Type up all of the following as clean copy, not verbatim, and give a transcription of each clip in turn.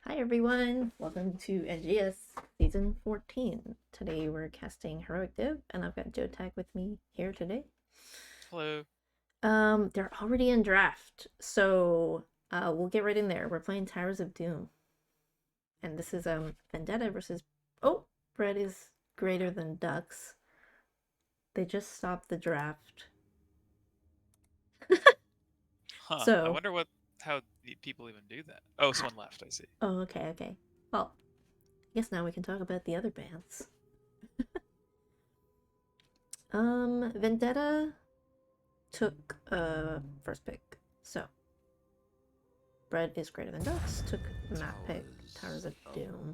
Hi everyone, welcome to NGS Season 14. Today we're casting Heroic Div, and I've got Jotak with me here today. Hello. They're already in draft, so we'll get right in there. We're playing Towers of Doom, and this is Vendetta versus. Oh, Bread is greater than Ducks. They just stopped the draft, Huh. I so. wonder how the people even do that. Oh, Ha- someone left, I see. oh, okay. Well, I guess now we can talk about the other bands. Vendetta took first pick, so. Bread is greater than ducks. Took map pick. Towers of Doom.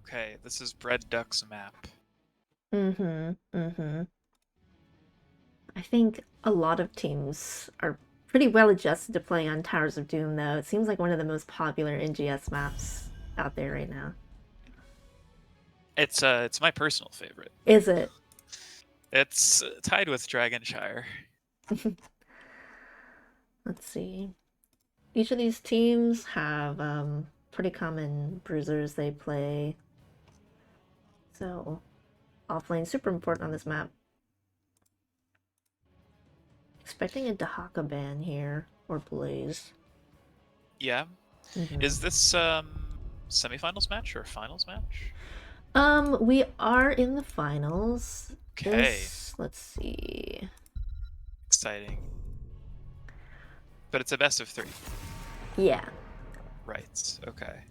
Okay, this is Bread Duck's map. Mm-hmm. I think a lot of teams are pretty well adjusted to playing on Towers of Doom, though. It seems like one of the most popular NGS maps out there right now. It's my personal favorite. Is it? It's tied with Dragonshire. Let's see. Each of these teams have pretty common bruisers they play. So offlane super important on this map. Expecting a Dahaka ban here or Blaze. Yeah. Mm-hmm. Is this semifinals match or a finals match? We are in the finals. Okay, Let's see. exciting. But it's a best of three. Yeah. Right. Okay.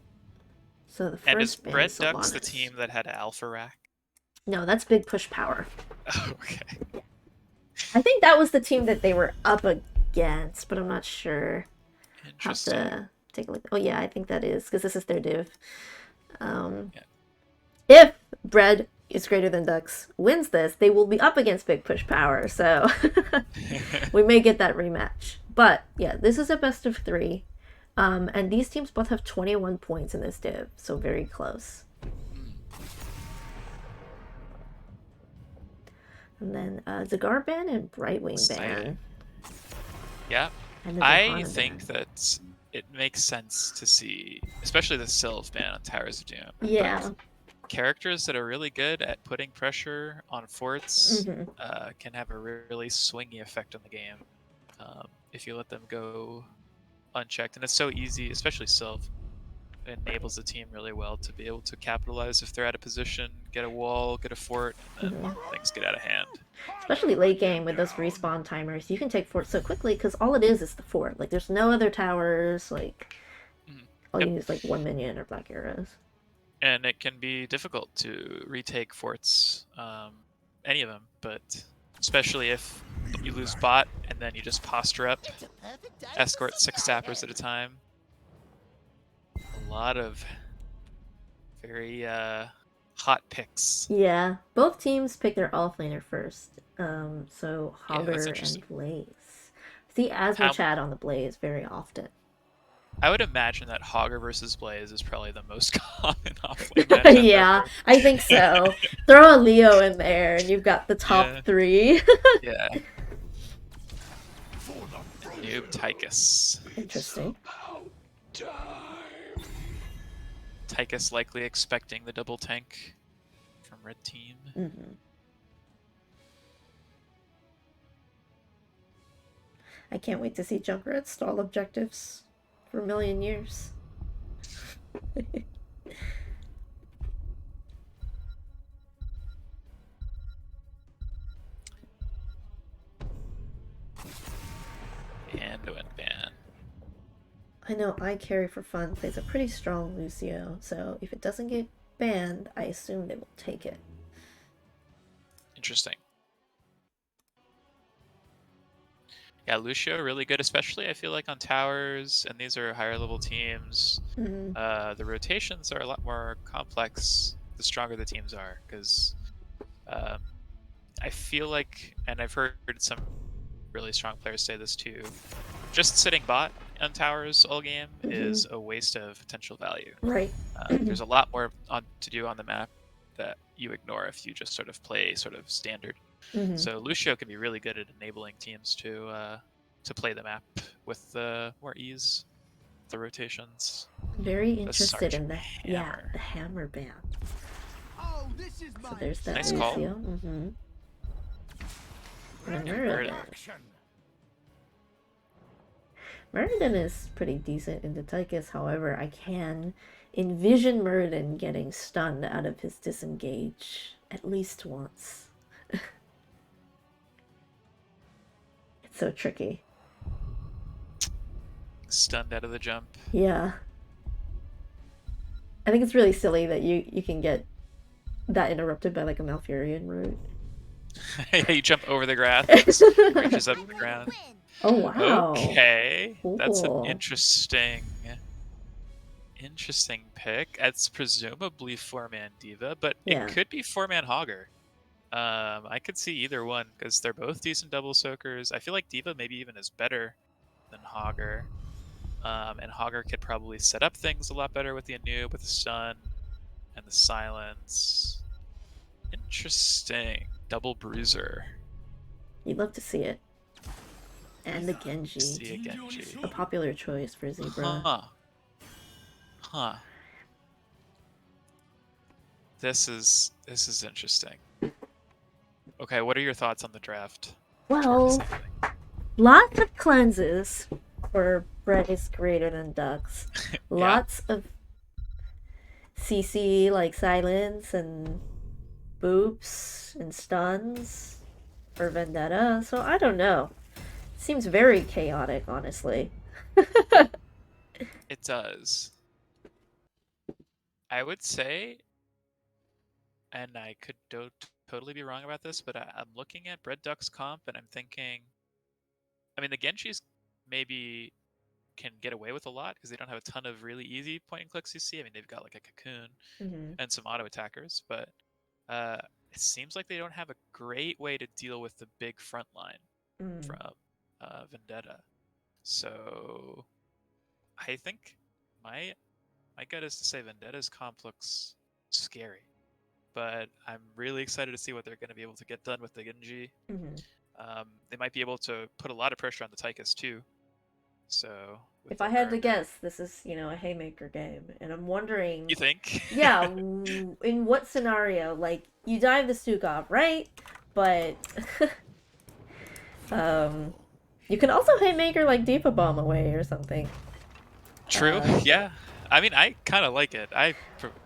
So the And is first band is Bread Ducks the Sylvanas. team that had Alpha Rack? No, that's Big Push Power. Okay. I think that was the team that they were up against, but I'm not sure. Have Interesting. to take a look. Oh yeah, I think that is because this is their div. Um, Yeah. if Bread is greater than Ducks wins this, they will be up against Big Push Power. So we may get that rematch. But yeah, this is a best of three. And these teams both have 21 points in this div, so very close. Hmm. And then Zagar ban and Brightwing Exciting. ban. Yeah, And the I Johanna think ban. that it makes sense to see, especially the Sylve ban on Towers of Doom. Yeah. Both characters that are really good at putting pressure on forts Mm-hmm. can have a really swingy effect on the game if you let them go unchecked. And it's so easy, especially Sylve enables the team really well to be able to capitalize if they're out of position, get a wall, get a fort, and then Mm-hmm. things get out of hand. Especially late game with those respawn timers, you can take fort so quickly because all it is the fort. Like there's no other towers. Like Mhm. all Yep. you need is like one minion or black arrows. And it can be difficult to retake forts, any of them, but especially if you lose bot and then you just posture up, escort 6 sappers at a time. A lot of very hot picks. Yeah, both teams pick their offlaner first. So Yeah, that's Hogger and interesting. Blaze. See Asmo How chat on the Blaze very often. I would imagine that Hogger versus Blaze is probably the most common offlane matchup Yeah, ever. I think so. Throw a Leo in there, and you've got the top Yeah, three. yeah. And Noob Tychus. Interesting. Tychus likely expecting the double tank from red team. Hmm. I can't wait to see Junkrat stall objectives for a million years. And win ban. I know I Carry for Fun plays a pretty strong Lucio, so if it doesn't get banned, I assume they will take it. Interesting. Yeah, Lucio really good, especially I feel like on towers, and these are higher level teams. Mm-hmm. The rotations are a lot more complex the stronger the teams are, because um, I feel like, and I've heard some really strong players say this too, just sitting bot on towers all game Mm-hmm. is a waste of potential value. Right. There's a lot more to do on the map that you ignore if you just sort of play sort of standard. Mm-hmm. So Lucio can be really good at enabling teams to to play the map with more ease, the rotations. Very The interested in Sergeant Hammer. the hammer ban. Oh, this is So there's that Nice call. Lucio. Mm-hmm. And Meriden. Meriden is pretty decent in the Tychus, however, I can envision Meriden getting stunned out of his disengage at least once. It's so tricky. Stunned out of the jump. Yeah. I think it's really silly that you can get that interrupted by like a Malfurion route. Yeah, you jump over the grass, reaches up the ground. Oh wow. Okay, that's an Cool. interesting pick. It's presumably 4-man Diva, but Yeah. it could be 4-man Hogger. I could see either one because they're both decent double soakers. I feel like Diva maybe even is better than Hogger. And Hogger could probably set up things a lot better with the Anub, with the stun, and the silence. Interesting. Double bruiser. You'd love to see it. And the Genji. See a Genji. A popular choice for Zebra. Huh. This is interesting. Okay, what are your thoughts on the draft? Well, lots of cleanses for bread is greater than ducks. Lots of CC like silence and boops and stuns for Vendetta. So I don't know. Seems very chaotic, honestly. It does. I would say, and I could totally be wrong about this, but I'm looking at Bread Duck's comp and I'm thinking, I mean, the Genshis maybe can get away with a lot because they don't have a ton of really easy point and click CC. I mean, they've got like a Cocoon and some auto attackers, but it seems like they don't have a great way to deal with the big front line from Vendetta. So I think my gut is to say Vendetta's comp looks scary, but I'm really excited to see what they're going to be able to get done with the Genji. They might be able to put a lot of pressure on the Tychus too. So if I had to guess, this is, a haymaker game, and I'm wondering. You think? Yeah, in what scenario? Like, you dive the Stukov, right? But you can also haymaker like Deepa Bomb away or something. True. Yeah. I mean, I kind of like it. I'm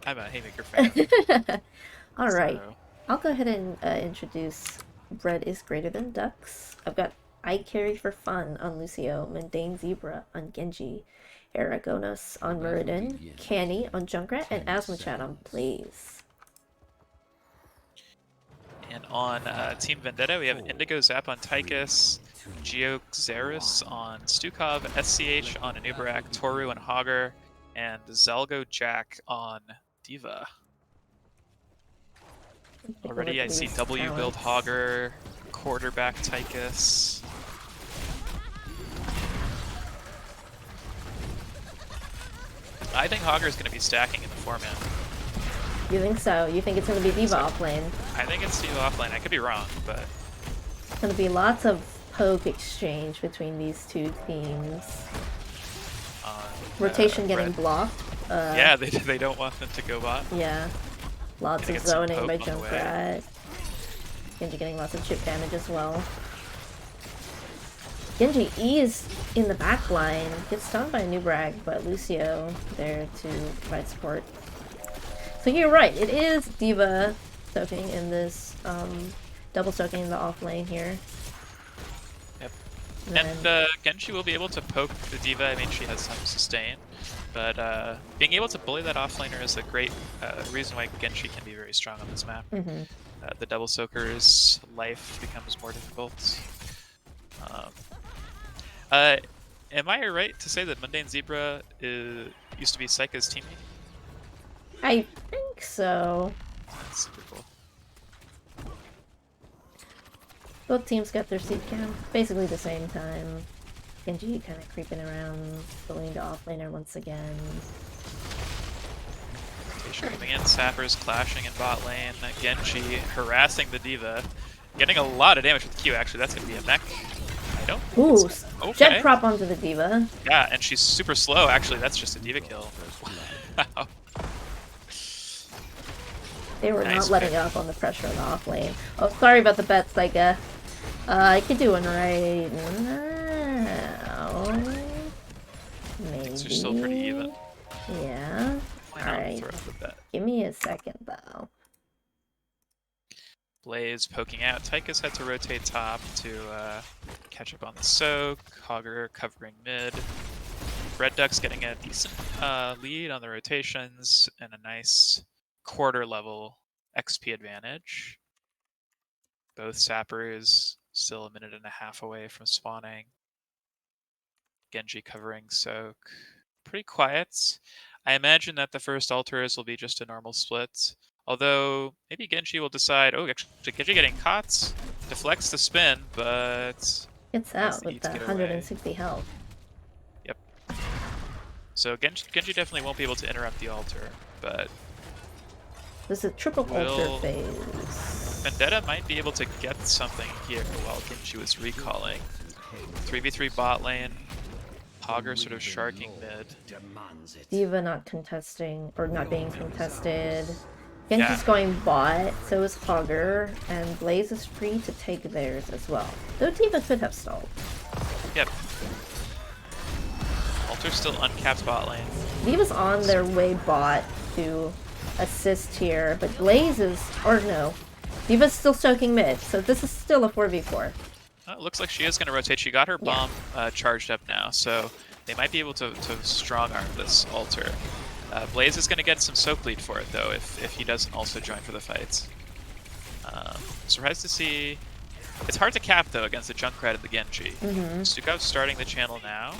a haymaker fan. All right. I'll go ahead and introduce Bread is Greater Than Ducks. I've got I Carry for Fun on Lucio, Mundane Zebra on Genji, Aragonos on Meriden, Canny on Junkrat, and Asmachat on Blaze. And on Team Vendetta, we have Indigo Zap on Tychus, Geoxerus on Stukov, SCH on Anubarak, Toru on Hogger, and Zalgo Jack on Diva. Already I see W build Hogger, quarterback Tychus. I think Hogger is going to be stacking in the 4-man. You think so? You think it's going to be Diva offlane? I think it's Diva offlane. I could be wrong, but it's going to be lots of poke exchange between these two teams. Rotation getting blocked. Yeah, they don't want them to go bot. Yeah. Lots of zoning by Junkrat. Genji getting lots of chip damage as well. Genji E is in the back line. Gets stunned by Anubarak, but Lucio there to provide support. So you're right, it is Diva soaking in this, double soaking in the off lane here. Yep. And Genji will be able to poke the Diva. I mean, she has some sustain. But being able to bully that offlaner is a great reason why Genji can be very strong on this map. The double soaker's life becomes more difficult. Am I right to say that Mundane Zebra used to be Saika's teammate? I think so. That's super cool. Both teams got their seed cam basically the same time. Genji kind of creeping around, bullying the offlaner once again. Rotation coming in, Sappers clashing in bot lane, Genji harassing the Diva, getting a lot of damage with Q actually. That's going to be a mech, I I don't think Ooh, it's... Okay. jet prop onto the diva. Yeah, and she's super slow. Actually, that's just a diva kill. Wow. They were Nice not letting pick. up on the pressure in the off lane. Oh, sorry about the bets, Psycha. I could do one right now. Maybe. Things are still pretty even. Yeah. Why not Alright. throw the bet? Give me a second, though. Blaze poking out. Tychus had to rotate top to catch up on the soak. Hogger covering mid. Red Duck's getting a decent lead on the rotations and a nice quarter level XP advantage. Both sappers still a minute and a half away from spawning. Genji covering soak. Pretty quiet. I imagine that the first altars will be just a normal split. Although, maybe Genji will decide, oh, actually, Genji getting caught, deflects the spin, but... Gets out with the get away. 160 health. Yep. So Genji definitely won't be able to interrupt the altar, but This is a triple Will- altar phase. Vendetta might be able to get something here while Genji was recalling. 3v3 bot lane, Hogger sort of sharking mid. Diva not contesting, or not being contested. Genji's Yeah. going bot, so is Hogger, and Blaze is free to take theirs as well. Though Diva could have stalled. Yep. Altar's still uncapped bot lane. Diva's on their way bot to assist here, but Blaze is, or no, Diva's still soaking mid, so this is still a 4v4. It looks like she is going to rotate. She got her Yeah. bomb charged up now, so they might be able to strong arm this altar. Blaze is going to get some soak lead for it, though, if he doesn't also join for the fight. Surprised to see... It's hard to cap, though, against the Junkrat and the Genji. Sukov's starting the channel now.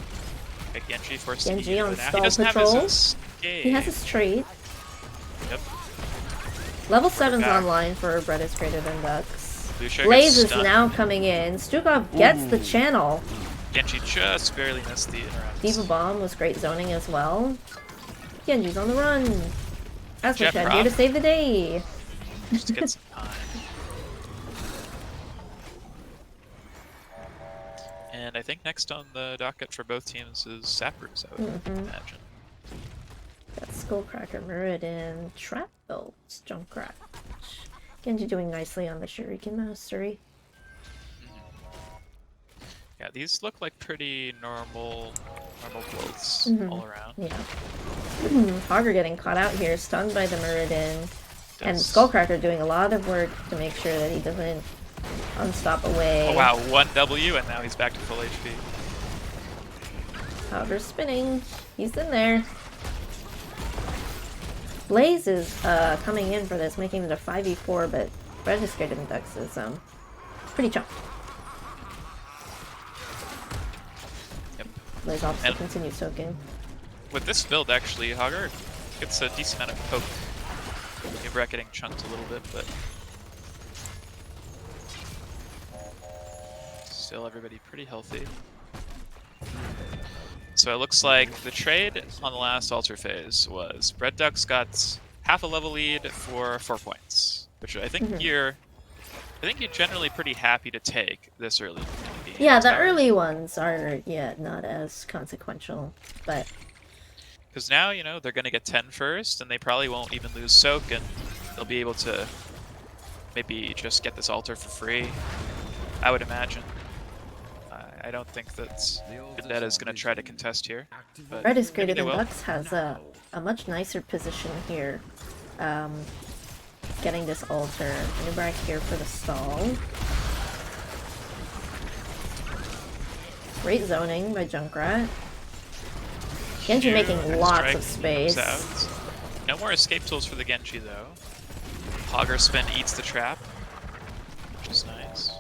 Okay, Genji forced Genji to be on now. He stall doesn't patrol. have his escape. He has his trait. Yep. Level 7's back. online for Bread is greater than Ducks. Lucio Blaze gets is stunned. now coming in. Stukov gets the channel. Genji just barely missed the interrupt. Diva Bomb was great zoning as well. Genji's on the run. As Jet here prop. to save the day. Just to get some time. And I think next on the docket for both teams is Sappers, I would imagine. Got Skullcracker, Muradin, Trap Belt, Junkrat. Genji doing nicely on the Shuriken Mastery. Yeah, these look like pretty normal builds all around. Yeah. Hogger getting caught out here, stunned by the Muradin. And Does- Skullcracker doing a lot of work to make sure that he doesn't unstop away. Oh wow, 1W and now he's back to full HP. Hogger's spinning. He's in there. Blaze is coming in for this, making it a 5v4, but Registered in Ducks is pretty chunk. Yep. Blaze obviously And- continues soaking. With this build, actually, Hogger gets a decent amount of poke. Ibrak getting chunked a little bit, but still everybody pretty healthy. So it looks like the trade on the last altar phase was Red Ducks got half a level lead for 4 points, which I think you're generally pretty happy to take this early in the game. Yeah, the early ones are, not as consequential, but Because now, they're going to get 10 first, and they probably won't even lose soak, and they'll be able to maybe just get this altar for free, I would imagine. I don't think that Vendetta is going to try to contest here. But Red is greater maybe they than will. Ducks has a much nicer position here. Getting this altar. Nubrak here for the stall. Great zoning by Junkrat. Genji Here, making and lots strike of space. comes out. No more escape tools for the Genji, though. Hogger spin eats the trap, which is nice.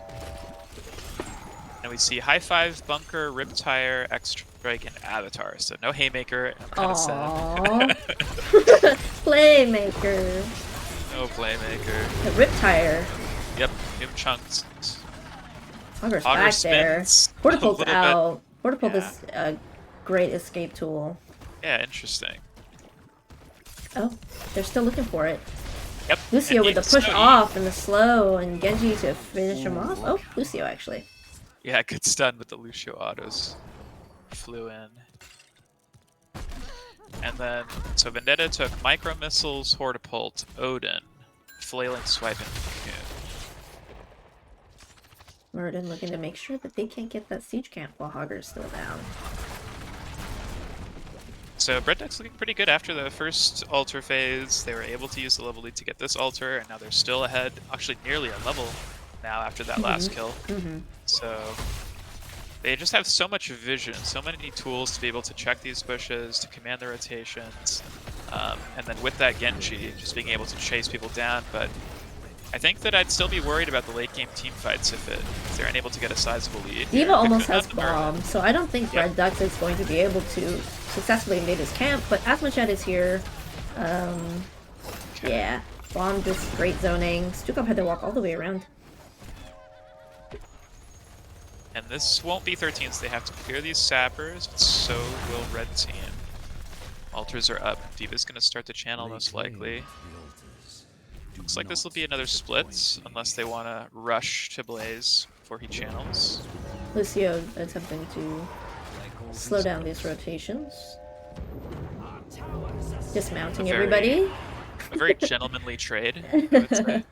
And we see High Five, Bunker, Riptire, X-Strike, and Avatar. So no Haymaker. I'm kind of sad. Playmaker. No Playmaker. The Riptire. Yep, new chunks. Hogger's Hogger back there. spins a Portapult's little bit. out. Portapult Yeah. is a great escape tool. Yeah, interesting. Oh, they're still looking for it. Yep. Lucio and with the it's push so off and the slow, and Genji to finish him off. Oh, Lucio actually. Yeah, good stun, but the Lucio autos flew in. And then, so Vendetta took Micro Missiles, Hortipult, Odin, Flailing Swipe, and Cocoon. Murden looking to make sure that they can't get that siege camp while Hogger's still down. So Red Duck's looking pretty good after the first altar phase. They were able to use the level lead to get this altar, and now they're still ahead, actually nearly a level now after that last kill. So they just have so much vision, so many tools to be able to check these bushes, to command the rotations, and then with that Genji, just being able to chase people down. But I think that I'd still be worried about the late game team fights if they're unable to get a sizable lead. Diva almost has bomb, so I don't think Red Ducks is going to be able to successfully invade his camp, but Asmachet is here. Yeah, bomb just great zoning. Stukov had to walk all the way around. And this won't be 13s, they have to clear these sappers, but so will red team. Altars are up, Diva's gonna start the channel most likely. Looks like this will be another split, unless they want to rush to Blaze before he channels. Lucio attempting to slow down these rotations. Dismounting everybody. A very gentlemanly trade, I would say.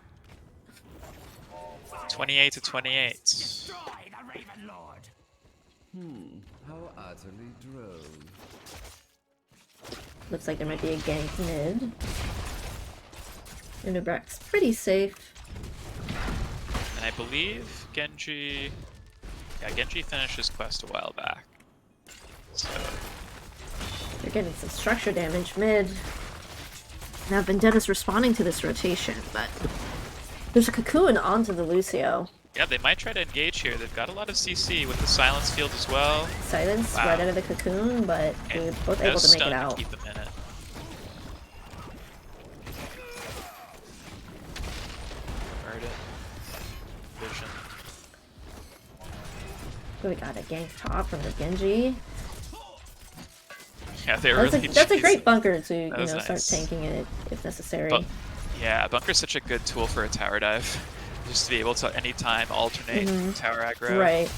28 to 28. Destroy the Raven Lord. How utterly drone. Looks like there might be a gank mid. Unibrecht's pretty safe. And I believe Genji... Yeah, Genji finished his quest a while back. So... They're getting some structure damage mid. Now Vendetta's responding to this rotation, but there's a cocoon onto the Lucio. Yeah, they might try to engage here. They've got a lot of CC with the silence field as well. Silence right out of the cocoon, but they're both able to make it out. Keep them in it. Vision. So we got a gank top from the Genji. Yeah, they were really that's a great bunker to you know nice. start tanking it if necessary. Yeah, bunker's such a good tool for a tower dive. Just to be able to anytime alternate tower aggro. Right.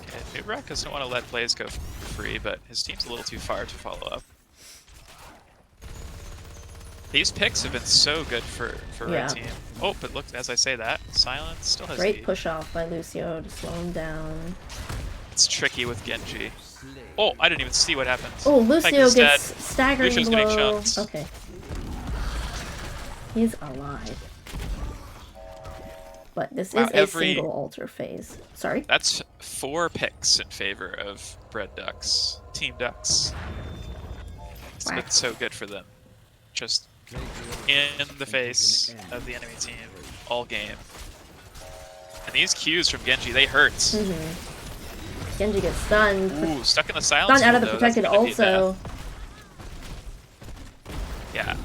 Okay, Nubrak doesn't want to let Blaze go for free, but his team's a little too far to follow up. These picks have been so good for Red Team. Oh, but look, as I say that, Silence still has Great lead. push off by Lucio to slow him down. It's tricky with Genji. Oh, I didn't even see what happened. Oh, Lucio Tiger's gets dead. staggering Lucio's getting blow. chunked. Okay. He's alive. But this is a single altar phase. Sorry? That's 4 picks in favor of Red Ducks. Team Ducks. It's been so good for them. Just in the face of the enemy team all game. And these Qs from Genji, they hurt. Genji gets stunned. Ooh, stuck in the silence. Stunned out of the though. protected also. Yeah.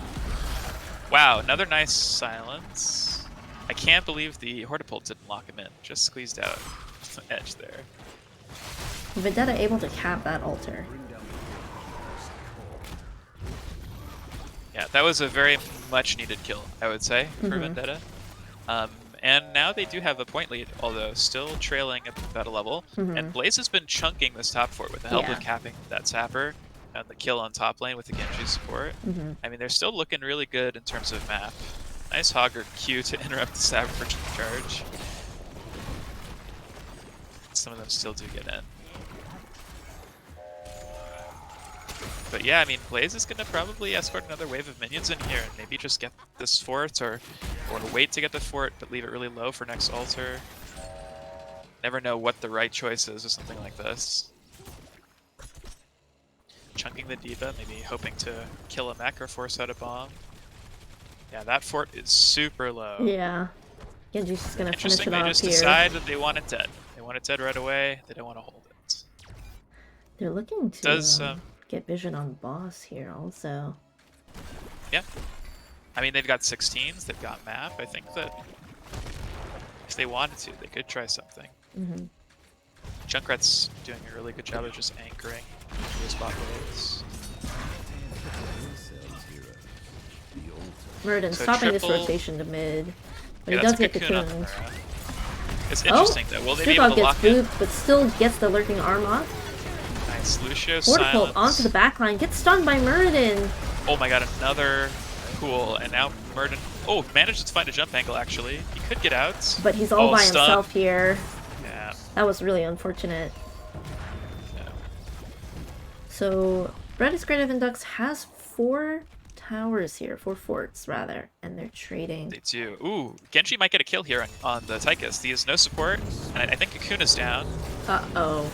Wow, another nice silence. I can't believe the Hortipult didn't lock him in. Just squeezed out the edge there. Vendetta able to cap that altar. Yeah, that was a very much needed kill, I would say, for Vendetta. And now they do have a point lead, although still trailing about a level. And Blaze has been chunking this top fort with the help of capping that Sapper and the kill on top lane with the Genji support. I mean, they're still looking really good in terms of map. Nice Hogger Q to interrupt the Sapper charge. Some of them still do get in. But yeah, I mean, Blaze is going to probably escort another wave of minions in here and maybe just get this fort, or wait to get the fort but leave it really low for next altar. Never know what the right choice is or something like this. Chunking the Diva, maybe hoping to kill a mech or force out a bomb. Yeah, that fort is super low. Yeah. Genji's just going to finish it off here. They just decide that they want it dead. They want it dead right away. They don't want to hold it. They're looking to... get vision on boss here also. Yeah. I mean, they've got 16s, they've got map. I think that if they wanted to, they could try something. Junkrat's doing a really good job of just anchoring those bot waves. Murden stopping this rotation to mid. But he does get cocooned. It's interesting though. Will they be able Strigog to gets lock in? booped, but still gets the lurking arm off. Nice. Lucio Fortifold silence. onto the backline, gets stunned by Muradin. Oh my god, another cool. And now Murden. Oh, manages to find a jump angle actually. He could get out. But he's all by stun. himself here. Yeah. That was really unfortunate. Yeah. So, Red is greater than Ducks has 4 towers here, 4 forts rather, and they're trading. They do. Ooh, Genji might get a kill here on the Tychus. He has no support, and I think Cocoon is down. Uh-oh.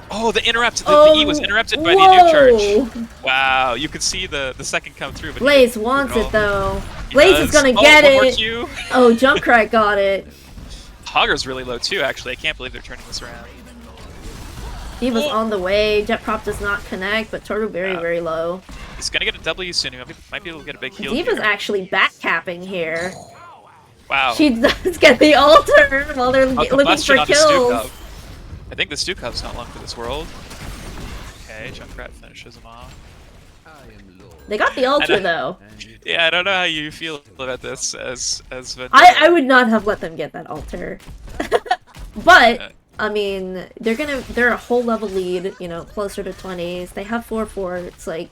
Oh, the interrupt. The E was interrupted by the nuke charge. Wow, you could see the second come through. But Blaze wants it though. He Blaze does. is gonna Oh, get one more it. Q. Oh, Junkrat got it. Hogger's really low too, actually. I can't believe they're turning this around. Diva's on the way. Jet prop does not connect, but Turtle very low. He's gonna get a W soon. He might be able to get a big heal Diva's here. actually backcapping here. Wow. She does get the altar while they're looking Combustion for on the kills. Stukov. I think the Stukov's not long for this world. Okay, Junkrat finishes him off. They got the altar though. Yeah, I don't know how you feel about this as Vendetta. I would not have let them get that altar. But I mean, they're a whole level lead, you know, closer to 20s. They have 4 forts, like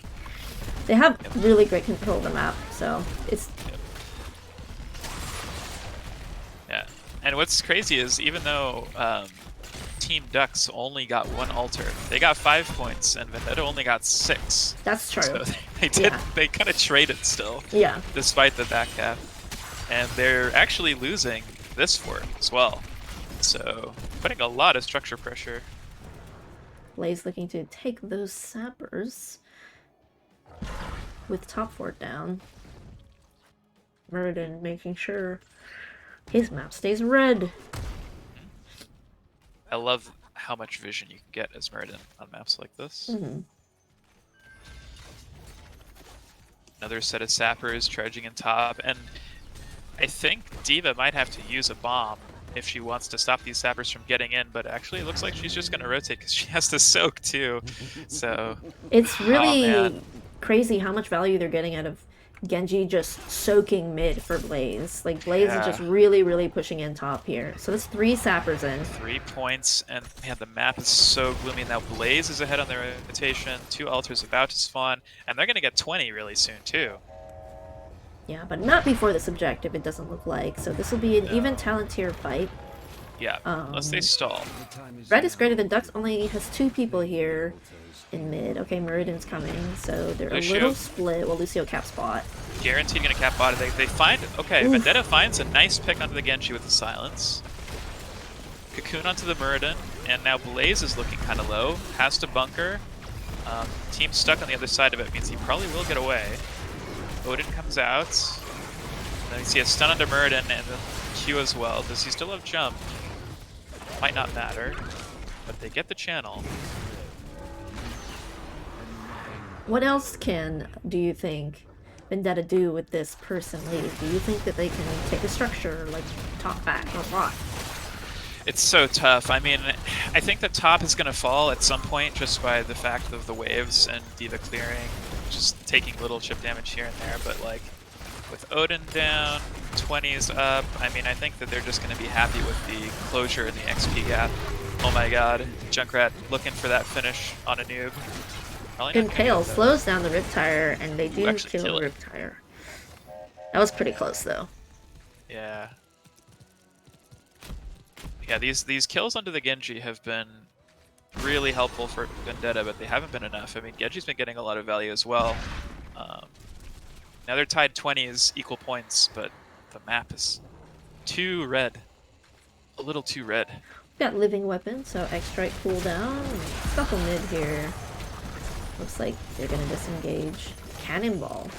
they have really great control of the map. So it's Yeah, and what's crazy is even though Team Ducks only got 1 altar, they got 5 points, and Vendetta only got 6. that's true. So they kind of traded still, Yeah. despite the back cap, and they're actually losing this fort as well. So putting a lot of structure pressure. Blaze looking to take those sappers with top fort down. Muradin making sure his map stays red. I love how much vision you can get as Muradin on maps like this. Another set of sappers charging in top, and I think D.Va might have to use a bomb if she wants to stop these sappers from getting in, but actually it looks like she's just going to rotate because she has to soak too. So It's really man. crazy how much value they're getting out of Genji just soaking mid for Blaze. Like, Blaze is just really pushing in top here. So that's 3 sappers in. 3 points, and man, the map is so gloomy. Now Blaze is ahead on their rotation, 2 altars about to spawn, and they're going to get 20 really soon too. Yeah, but not before this objective, it doesn't look like. So this will be an even Talontier fight. Yeah, unless they stall. Red is greater than Ducks only has 2 people here in mid. Okay, Muradin's coming, so they're Lucio. a little split. Well, Lucio cap spot. Guaranteed going to cap bot. They find... Okay, Oof. Vendetta finds a nice pick onto the Genji with the silence. Cocoon onto the Muradin, and now Blaze is looking kind of low. Has to bunker. Team stuck on the other side of it means he probably will get away. Odin comes out. Then you see a stun under Muradin and then Q as well. Does he still have jump? Might not matter, but they get the channel. What else do you think Vendetta do with this person lead? Do you think that they can take a structure, like top back or what? It's so tough. I mean, I think the top is going to fall at some point just by the fact of the waves and D.Va clearing, just taking little chip damage here and there, but like with Odin down, 20s up, I mean, I think that they're just going to be happy with the closure and the XP gap. Oh my god, Junkrat looking for that finish on a noob. Impale slows down the Riptire, and they do actually kill kill it. Riptire. That was pretty close, though. Yeah. Yeah, these kills onto the Genji have been really helpful for Vendetta, but they haven't been enough. I mean, Genji's been getting a lot of value as well. Now they're tied 20s, equal points, but the map is too red. A little too red. Got living weapon, so X-Strike cooldown. Scuffle mid here. Looks like they're gonna disengage. Cannonball.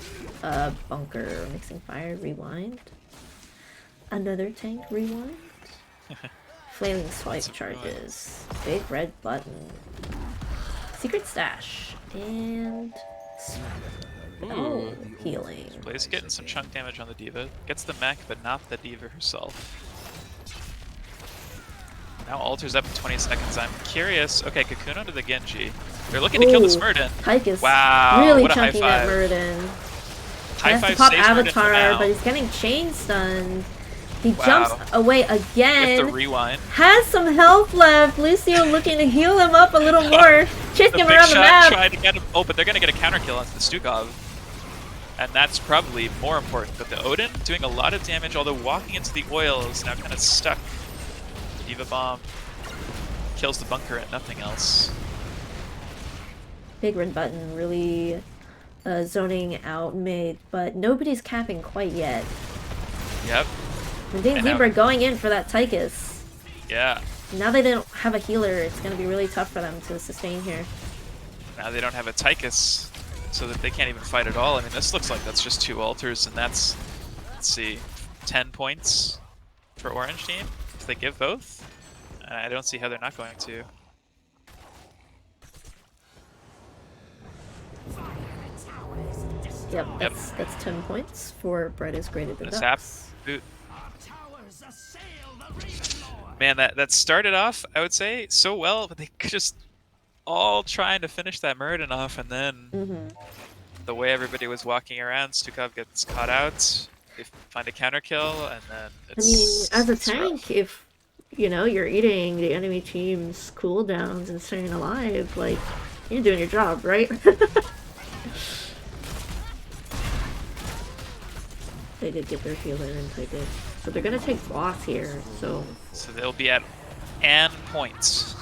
Bunker. Mixing fire. Rewind. Another tank. Rewind. Flailing swipe charges. Big red button. Secret stash. And... Oh, healing. Blaze getting some chunk damage on the D.Va. Gets the mech, but not the D.Va herself. Now alters up in 20 seconds. I'm curious. Okay, Cocoon onto the Genji. They're looking to kill this Muradin. Tychus Wow, really what a high chunking at five. Muradin. High He has five to pop saves Muradin for Avatar, now. but he's getting chain stunned. He jumps away again. With the rewind. Has some health left. Lucio looking to heal him up a little more. Chasing him big around the shot map. tried to get him. Oh, but they're gonna get a counter kill onto the Stukov. And that's probably more important. But the Odin doing a lot of damage, although walking into the oil is now kind of stuck. Diva Bomb kills the bunker and nothing else. Big red button really zoning out mid, but nobody's capping quite yet. Yep. Mundane Zebra going in for that Tychus. Yeah. Now they don't have a healer, it's going to be really tough for them to sustain here. Now they don't have a Tychus, so that they can't even fight at all. I mean, this looks like that's just 2 altars, and that's, let's see, 10 points for Orange Team if they give both. I don't see how they're not going to. Yep, that's 10 points for Bread is greater than A sap Ducks. boot. Man, that started off, I would say, so well, but they could just all trying to finish that Muradin off, and then the way everybody was walking around, Stukov gets caught out. They find a counter kill, and then it's, I mean, as a tank, if you know you're eating the enemy team's cooldowns and staying alive, like you're doing your job, right? They did get their healer and they did. So they're gonna take boss here, so they'll be at N points.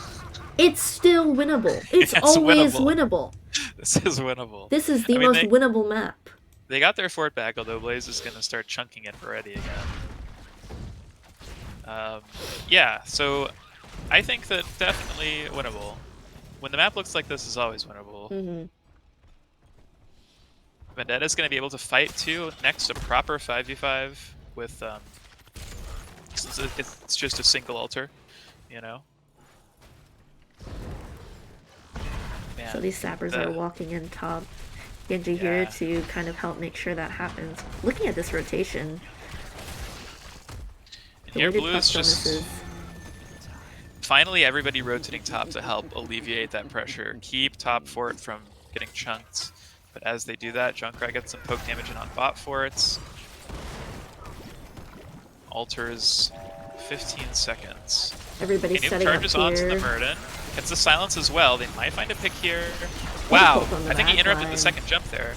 It's still winnable. It's always winnable. This is winnable. This is the most winnable map. They got their fort back, although Blaze is gonna start chunking it already again. Yeah, so I think that definitely winnable. When the map looks like this, is always winnable. Vendetta's going to be able to fight too next to proper 5v5 with since it's just a single altar, you know. Man, so these sappers are walking in top. Genji here to kind of help make sure that happens. Looking at this rotation. And here blue is just finally everybody rotating top to help alleviate that pressure. Keep top fort from getting chunked. But as they do that, Junkrat gets some poke damage on bot forts. Altars 15 seconds. Everybody's Canadian setting charges up onto here. the Muradin. Gets the silence as well. They might find a pick here. Wow! I think he interrupted the second jump there.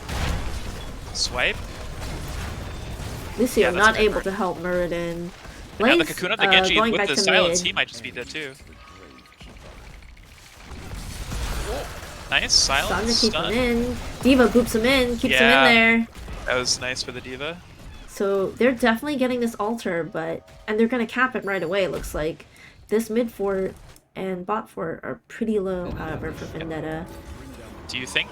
Swipe. Lucio not able to help Muradin. Now the Cocoon of the Genji going with back the to silence, mid. he might just be dead too. Nice, silence, Keep him stun. in. Diva boops him in, keeps him in there. That was nice for the Diva. So they're definitely getting this altar, and they're gonna cap it right away, it looks like. This mid fort and bot fort are pretty low, however, for Vendetta. Do you think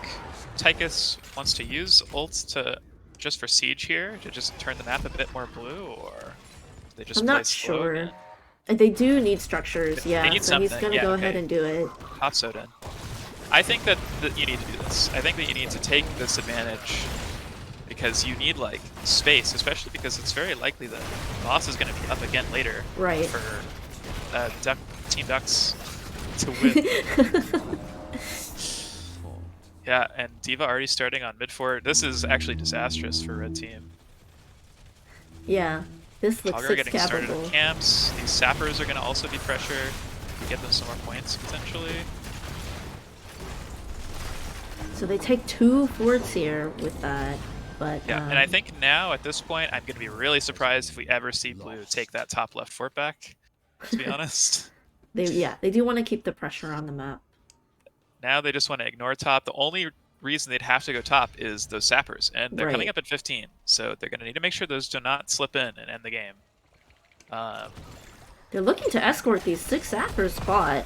Tychus wants to use ults to just for siege here, to just turn the map a bit more blue, or they just I'm play not slow sure. again? They do need structures, They yeah, need so he's something. gonna go ahead and do it. Top Soden. I think that you need to do this. I think that you need to take this advantage because you need like space, especially because it's very likely that boss is going to be up again later for Team Ducks to win. Yeah, and Diva already starting on mid fort. This is actually disastrous for Red Team. Yeah, this looks Hogger getting started capital. in camps. These sappers are going to also be pressured to get them some more points potentially. So they take 2 forts here with that, but yeah, and I think now at this point I'm going to be really surprised if we ever see blue take that top left fort back, to be honest. They do want to keep the pressure on the map. Now they just want to ignore top. The only reason they'd have to go top is those sappers, and they're coming up at 15, so they're going to need to make sure those do not slip in and end the game. They're looking to escort these 6 sappers spot.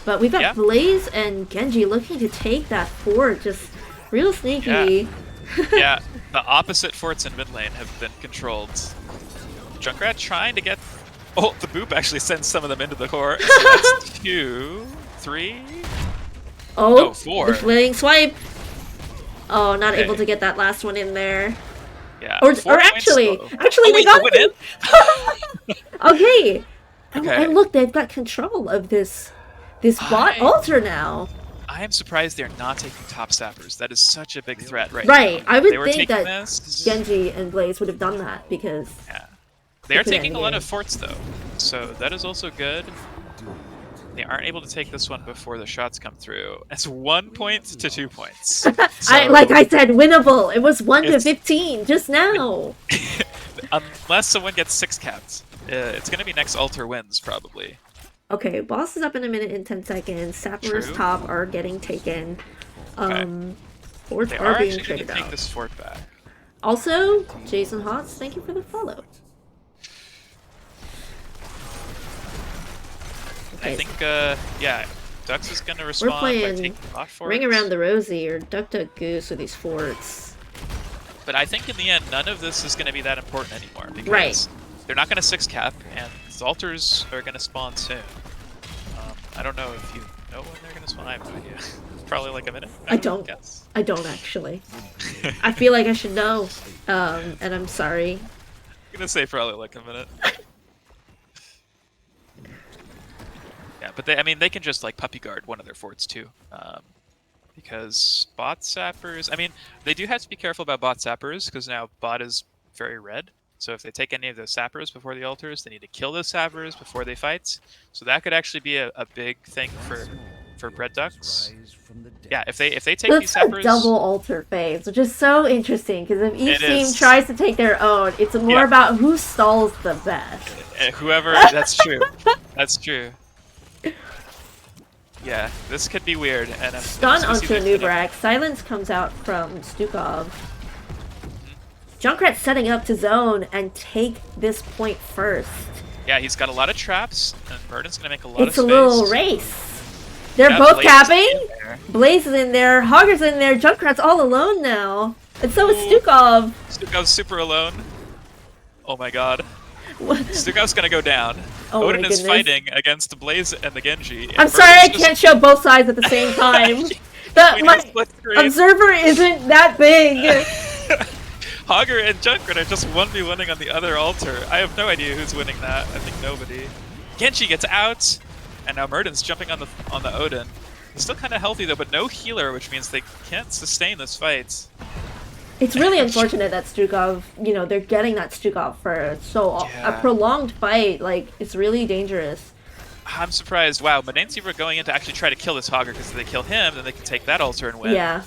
But we've got Blaze and Genji looking to take that fort, just real sneaky. Yeah, the opposite forts in mid lane have been controlled. Junkrat trying to get... Oh, the boop actually sends some of them into the core. So that's 2, 3... Oh, 4. The fleeing swipe! Oh, not able to get that last one in there. Yeah, or actually, they got it in? Okay. And look, they've got control of this bot altar now. I am surprised they're not taking top sappers. That is such a big threat right now. Right, I would they were think that this. Genji and Blaze would have done that because They are to the taking a lot endgame. of forts though, so that is also good. They aren't able to take this one before the shots come through. It's 1 point to 2 points. So like I said, winnable. It was 1 to it's- 15 just now. unless someone gets 6 capped, it's gonna be next altar wins probably. Okay, boss is up in a minute and 10 seconds. Sappers True. top are getting taken. Forts They are are being actually gonna traded take out. this fort back. Also, Jason Hotz, thank you for the follow. Okay, I think, yeah, Dux is gonna we're respond by playing taking bot forts. Ring Around the Rosie or Duck Duck Goose with these forts. But I think in the end, none of this is gonna be that important anymore because Right. they're not gonna 6 cap, and the altars are gonna spawn soon. I don't know if you know when they're gonna spawn. I have no idea. Probably like a minute. I don't. Guess. I don't actually. I feel like I should know, and I'm sorry. I'm gonna say probably like a minute. Yeah, but I mean, they can just like puppy guard one of their forts too, because bot sappers. I mean, they do have to be careful about bot sappers because now bot is very red. So if they take any of those sappers before the altars, they need to kill those sappers before they fight. So that could actually be a big thing for Bread Ducks. Yeah, if they take these That's a sappers, double altar phase, which is so interesting because if each It team is. tries to take their own, it's more Yeah. about who stalls the best. whoever. That's true. That's true. Yeah, this could be weird. And I'm Stun just gonna see onto the- Nubrak. Silence comes out from Stukov. Junkrat's setting up to zone and take this point first. Yeah, he's got a lot of traps, and Murden's gonna make a lot It's of a space. little race. They're Yeah, both Blaze is capping. in there. Blaze is in there. Hogger's in there. Junkrat's all alone now. And so is Ooh. Stukov. Stukov's super alone. Oh my god. What? Stukov's gonna go down. Oh my Odin is goodness. fighting against the Blaze and the Genji. and I'm sorry I Murden's just- can't show both sides at the same time. We My just split screen. observer isn't that big. Hogger and Junkrat are just 1v1ing on the other altar. I have no idea who's winning that. I think nobody. Genji gets out, and now Murden's jumping on the Odin. He's still kind of healthy though, but no healer, which means they can't sustain this fight. It's really unfortunate that Stukov, they're getting that Stukov for a Yeah. prolonged fight. Like, it's really dangerous. I'm surprised. Wow, Medancy were going in to actually try to kill this Hogger because if they kill him, then they can take that altar and win. Yeah.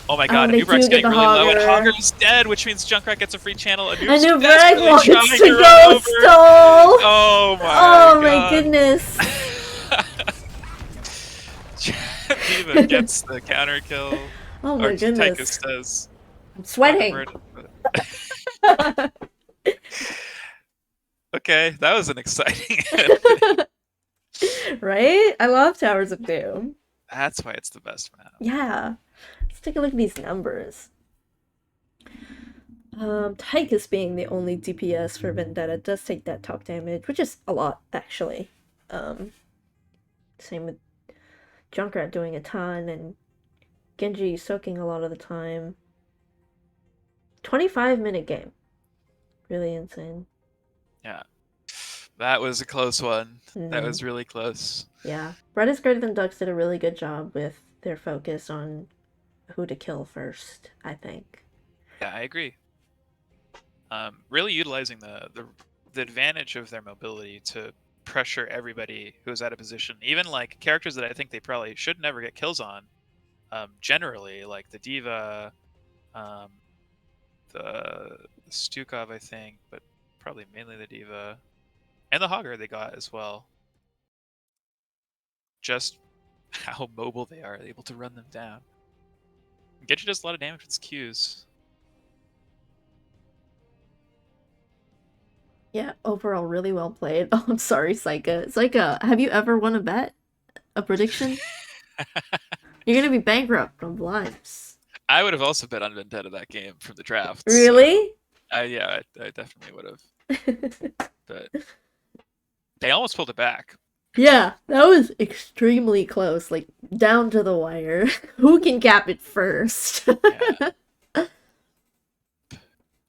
Oh my god, they Nubrak's do get getting the really low, and Hogger. Hogger's dead, which means Junkrat gets a free channel. And And Nubrak's Nubrak desperately wants trying to run go over. stall. Oh my Oh my god. goodness. Diva gets the counter kill. Oh my Or goodness. Tychus does. I'm sweating. Okay, that was an exciting. Right? I love Towers of Doom. That's why it's the best map. Yeah. Let's take a look at these numbers. Tychus being the only DPS for Vendetta does take that top damage, which is a lot, actually. Same with Junkrat doing a ton, and Genji soaking a lot of the time. 25-minute game. Really insane. Yeah. That was a close one. That Mhm. was really close. Yeah. Bread is Greater Than Ducks did a really good job with their focus on who to kill first, I think. Yeah, I agree. Really utilizing the advantage of their mobility to pressure everybody who's out of position, even like characters that I think they probably should never get kills on. Generally, like the Diva, the Stukov, I think, but probably mainly the Diva, and the Hogger they got as well. Just how mobile they are, able to run them down. Genji does a lot of damage with its Qs. Yeah, overall, really well played. Oh, I'm sorry, Saika. Saika, have you ever won a bet? A prediction? You're gonna be bankrupt on blinds. I would have also bet on Vendetta that game from the draft. so- Really? Yeah, I definitely would have. But they almost pulled it back. Yeah, that was extremely close, like down to the wire. Who can cap it first? Yeah.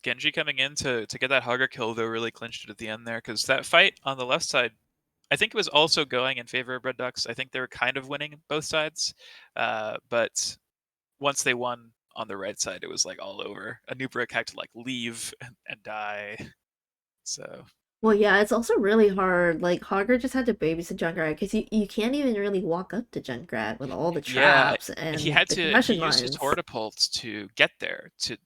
Genji coming in to get that Hogger kill, though, really clinched it at the end there, because that fight on the left side, I think it was also going in favor of Red Ducks. I think they were kind of winning both sides, but once they won on the right side, it was like all over. Anubrik had to like leave and die. So Well, yeah, it's also really hard. Like, Hogger just had to babysit Junkrat because you can't even really walk up to Junkrat with all the Yeah, traps he and had the to. He concussion used his mines. hortipulse to get there to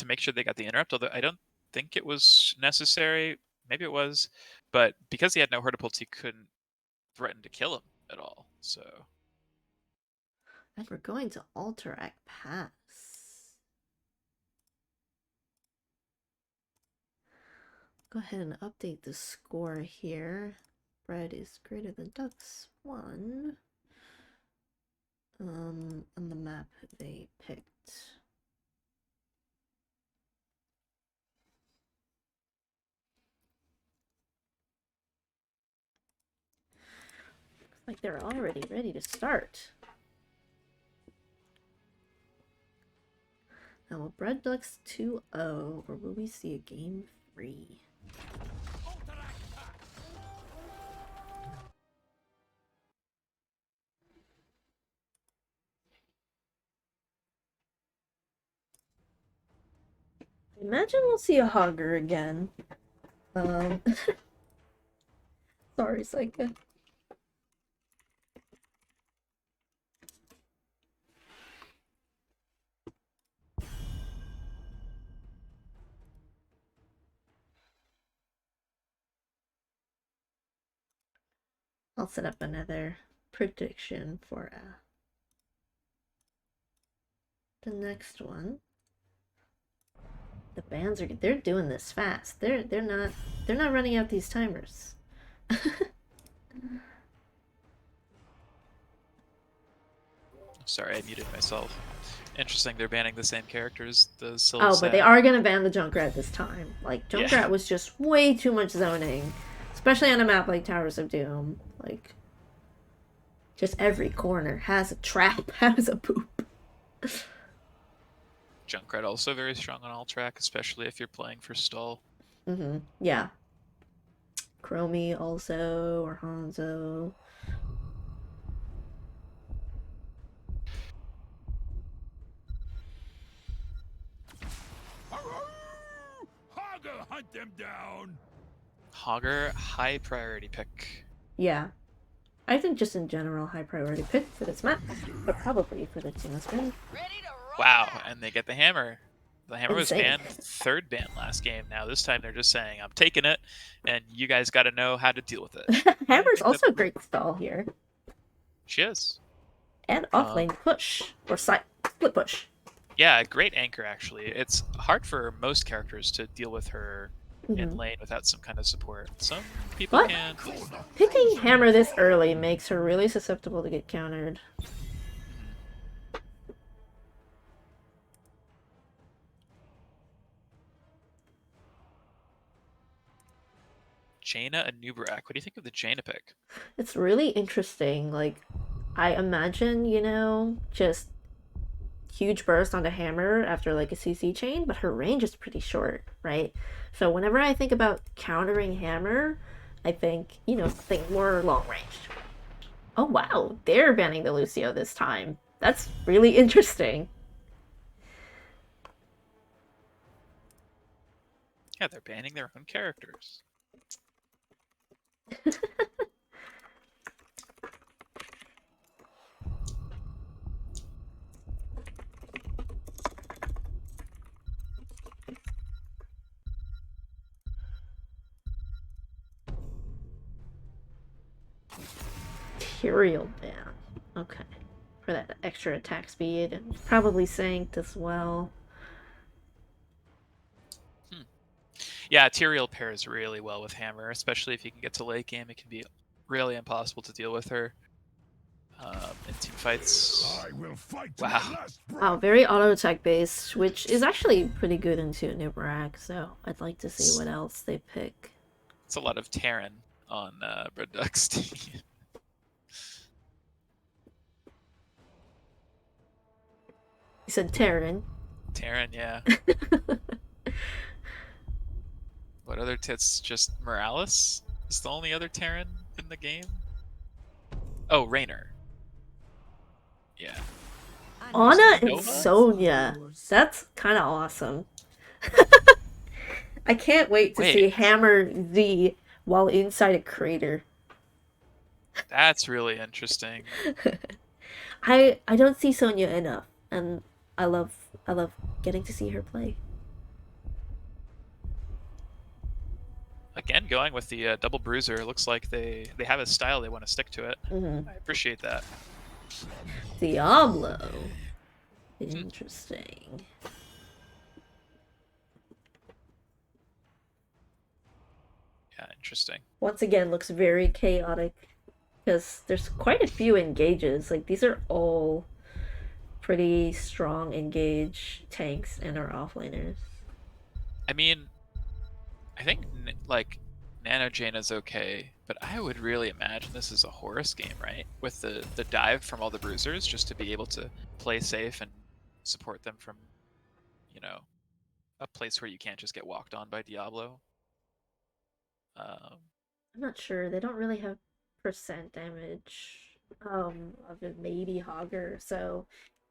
make sure they got the interrupt. Although I don't think it was necessary. Maybe it was, but because he had no hortipulse, he couldn't threaten to kill him at all. So And we're going to Alterac Pass. Go ahead and update the score here. Bread is greater than ducks. 1. On the map they picked. Looks like they're already ready to start. Now, will Bread Ducks 2-0, or will we see a game 3? Imagine we'll see a Hogger again. Sorry, Psycho. I'll set up another prediction for the next one. The bands they're doing this fast. They're not running out these timers. sorry, I muted myself. Interesting, they're banning the same characters. The Oh, but they Sylph. are gonna ban the Junkrat this time. Like, Junkrat Yeah. was just way too much zoning. Especially on a map like Towers of Doom. Like, just every corner has a trap, has a poop. Junkrat also very strong on all track, especially if you're playing for stall. Yeah. Chromie also, or Hanzo. Hogger, hunt them down! Hogger, high priority pick. Yeah. I think just in general, high priority pick for this map, but probably for the team spin. Wow, and they get the hammer. The hammer was Insane. banned, third ban last game. Now this time they're just saying, I'm taking it, and you guys got to know how to deal with it. Hammer's also a great stall here. She is. And offlane push. Or side split push. Yeah, great anchor actually. It's hard for most characters to deal with her in lane without some kind of support. Some people But can. picking Hammer this early makes her really susceptible to get countered. Jaina and Nubarak. What do you think of the Jaina pick? It's really interesting. Like, I imagine, just huge burst onto Hammer after like a CC chain, but her range is pretty short, right? So whenever I think about countering Hammer, I think, think more long range. Oh wow, they're banning the Lucio this time. That's really interesting. Yeah, they're banning their own characters. Material ban. Okay. For that extra attack speed. And probably Sanked as well. Yeah, Tyrael pairs really well with Hammer, especially if you can get to late game. It can be really impossible to deal with her in team fights. I will fight to Wow. my last breath. Wow, very auto attack based, which is actually pretty good into Nubarak, so I'd like to see what else they pick. It's a lot of Terran on Red Duck's team. You said Terran. Terran, yeah. What other tits? Just Morales is the only other Terran in the game? Oh, Raynor. Yeah. Ana and Nova? Sonya. That's kind of awesome. I can't wait to see Wait. Hammer Z while inside a crater. That's really interesting. I don't see Sonya enough, and I love getting to see her play. Again, going with the double bruiser, it looks like they have a style, they want to stick to it. Mm-hmm. I appreciate that. Diablo. Interesting. Yeah, interesting. Once again, looks very chaotic because there's quite a few engages. Like these are all pretty strong engage tanks and our offlaners. I mean, I think like Nano Jaina's okay, but I would really imagine this is a Horus game, right? With the dive from all the bruisers, just to be able to play safe and support them from, you know, a place where you can't just get walked on by Diablo. I'm not sure. They don't really have percent damage of a maybe Hogger, so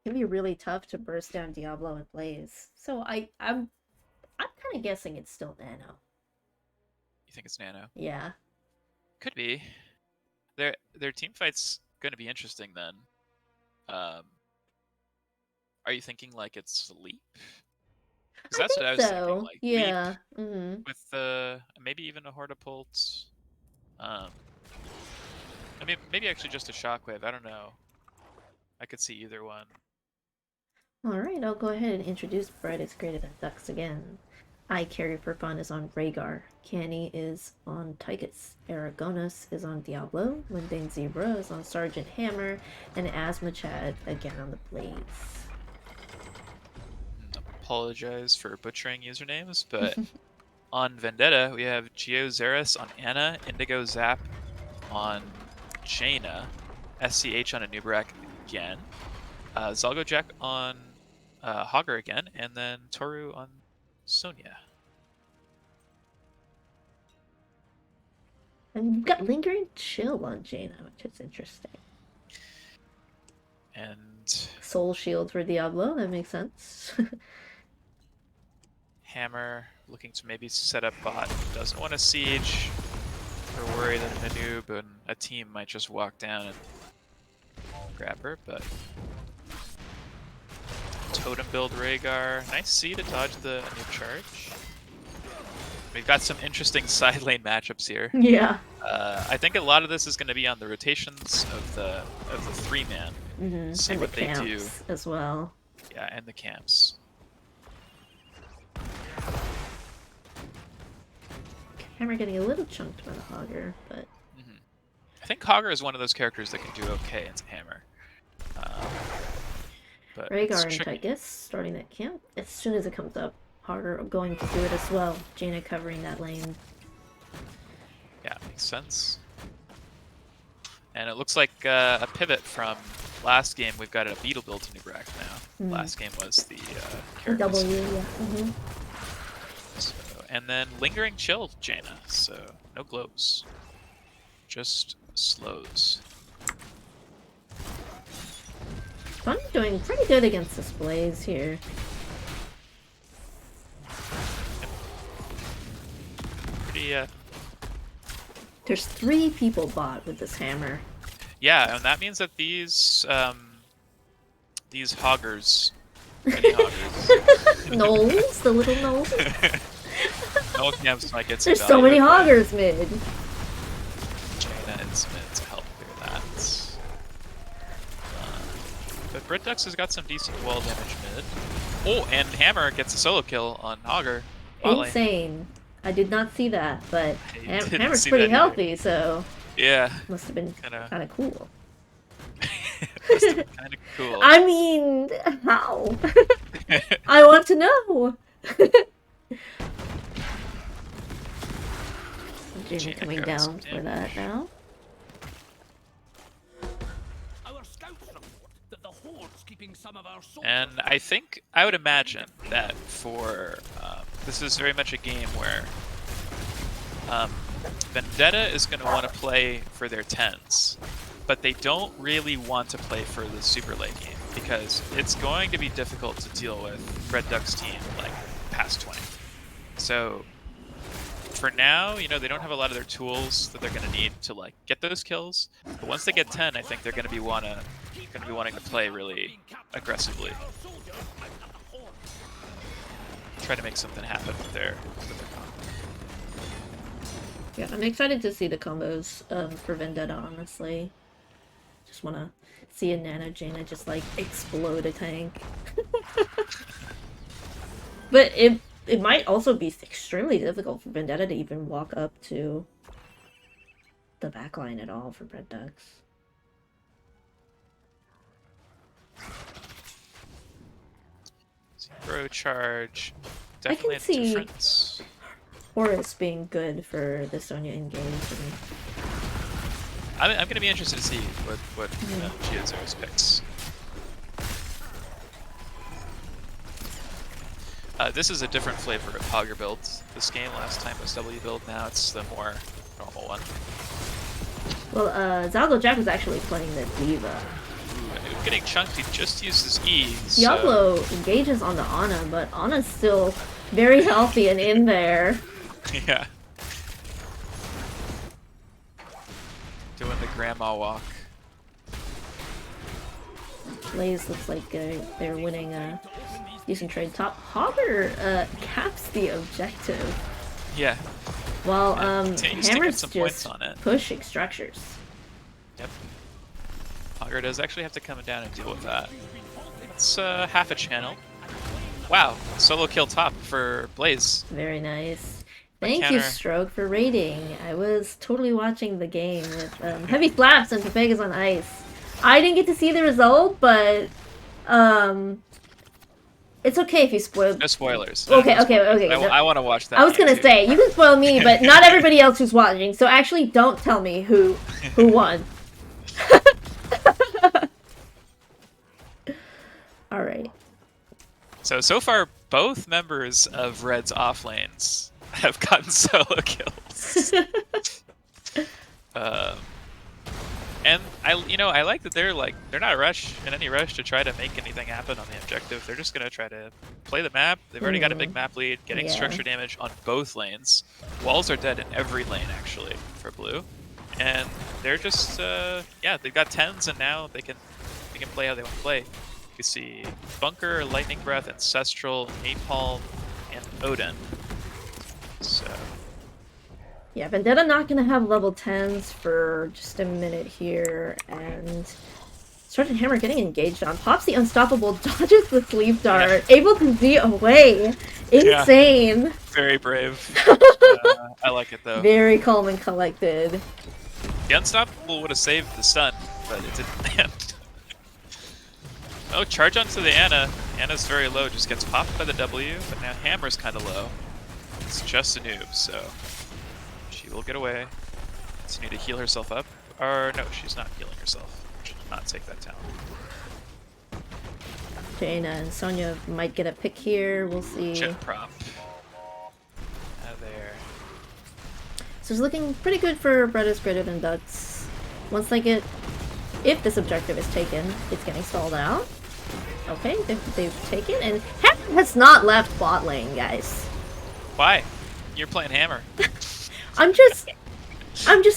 it can be really tough to burst down Diablo and Blaze. So I'm kind of guessing it's still Nano. You think it's Nano? Yeah. Could be. Their team fight's going to be interesting then. Are you thinking like it's Leap? Because that's what I was thinking. Like yeah. Leap Mm-hmm. with maybe even a Hortapult. I mean, maybe actually just a Shockwave. I don't know. I could see either one. Alright, I'll go ahead and introduce Bread is Greater Than Ducks again. I Carry for Fun is on Rhaegar. Canny is on Tychus. Aragonus is on Diablo. Mundane Zebra is on Sergeant Hammer. And Asmachad again on the Blaze. Apologize for butchering usernames, but on Vendetta we have Geozeris on Anna, Indigo Zap on Jaina, SCH on Anubarak again, Zalgojack on Hogger again, and then Toru on Sonya. And we've got Lingering Chill on Jaina, which is interesting. And Soul Shield for Diablo, that makes sense. Hammer looking to maybe set up bot. Doesn't want to siege. Or worry that an Anub and a team might just walk down and grab her, but Totem build Rhaegar. Nice C to dodge the Anub charge. We've got some interesting side lane matchups here. Yeah. I think a lot of this is going to be on the rotations of the 3-man. Mm-hmm. See and what the they camps do. as well. Yeah, and the camps. Hammer getting a little chunked by the Hogger, but I think Hogger is one of those characters that can do okay into Hammer. But Rhaegar it's and tricky. Tychus starting that camp. As soon as it comes up, Hogger going to do it as well. Jaina covering that lane. Yeah, makes sense. And it looks like a pivot from last game. We've got a Beetle build to Nubrak now. Last game was the W, characters. yeah. So, and then Lingering Chill Jaina, so no glows. Just slows. Fun doing pretty good against this Blaze here. Pretty, There's 3 people bot with this Hammer. yeah, and that means that these hoggers, mini hoggers, Knolls? The little Knolls? no camps might get some There's so value many out of Hoggers mid. Jaina and Smith to help clear that. But Britdux has got some decent wall damage mid. Oh, and Hammer gets a solo kill on Hogger. bot lane. Insane. I did not see that, but I didn't Hammer's see pretty that either. healthy, so Yeah, must have been Kinda. kind of cool. kind of cool. I mean, how? I want to know. Jaina Jaina coming goes down in. for that now. Our scouts report that the Horde's keeping some of our soldiers. And I would imagine that for this is very much a game where Vendetta is going to want to play for their 10s, but they don't really want to play for the super late game because it's going to be difficult to deal with Red Duck's team like past 20. So for now, you know, they don't have a lot of their tools that they're going to need to like get those kills. But once they get 10, I think they're going to be wanting to play really aggressively. Try to make something happen with their combo. Yeah, I'm excited to see the combos for Vendetta, honestly. Just want to see a Nana Jaina just like explode a tank. But it might also be extremely difficult for Vendetta to even walk up to the backline at all for Red Ducks. Zero charge. Definitely I can see a difference. Horus being good for the Sonya engage. I'm going to be interested to see what Geozo's picks. This is a different flavor of Hogger build. This game last time was W build, now it's the more normal one. Well, Zalgo Jack was actually playing the Diva. Ooh, getting chunked, he just uses E. Diablo engages on the Ana, but Ana's still very healthy and in there. Yeah. Doing the grandma walk. Blaze looks like they're winning a decent trade. Top Hogger caps the objective. Yeah. While Continues to get Hammers some just points on it. push structures. Yep. Hogger does actually have to come down and deal with that. That's half a channel. Wow, solo kill top for Blaze. Very nice. Thank you, Stroke, for raiding. I was totally watching the game with heavy flaps and Pepega's on ice. I didn't get to see the result, but it's okay if you spoil. No spoilers. Okay. I want to watch that. I was gonna say you can spoil me, but not everybody else who's watching. So actually, don't tell me who won. All right. So far, both members of Red's off lanes have gotten solo kills. And I like that they're not in any rush to try to make anything happen on the objective. They're just gonna try to play the map. They've already got a big map lead, getting structure damage on both lanes. Walls are dead in every lane actually for blue, and they're just they've got 10s and now they can play how they want to play. You can see Bunker, Lightning Breath, Ancestral, Napalm, and Odin. So. Yeah, Vendetta not gonna have level 10s for just a minute here, and Sergeant Hammer getting engaged on. Pops the Unstoppable, dodges the Sleep Dart, able to Z away. Insane. Yeah. Very brave. I like it though. Very calm and collected. The Unstoppable would have saved the stun, but it didn't land. Oh, charge onto the Ana. Ana's very low, just gets popped by the W, but now Hammer's kind of low. It's just a noob, so she will get away. Continue to heal herself up. Or no, she's not healing herself. She did not take that talent. Jaina and Sonya might get a pick here. We'll see. Chip prop. There. So it's looking pretty good for Bread is greater than Ducks. Once they get, if this objective is taken, it's getting stalled out. Okay, they've taken, and Hammer has not left bot lane, guys. Why? You're playing Hammer. I'm just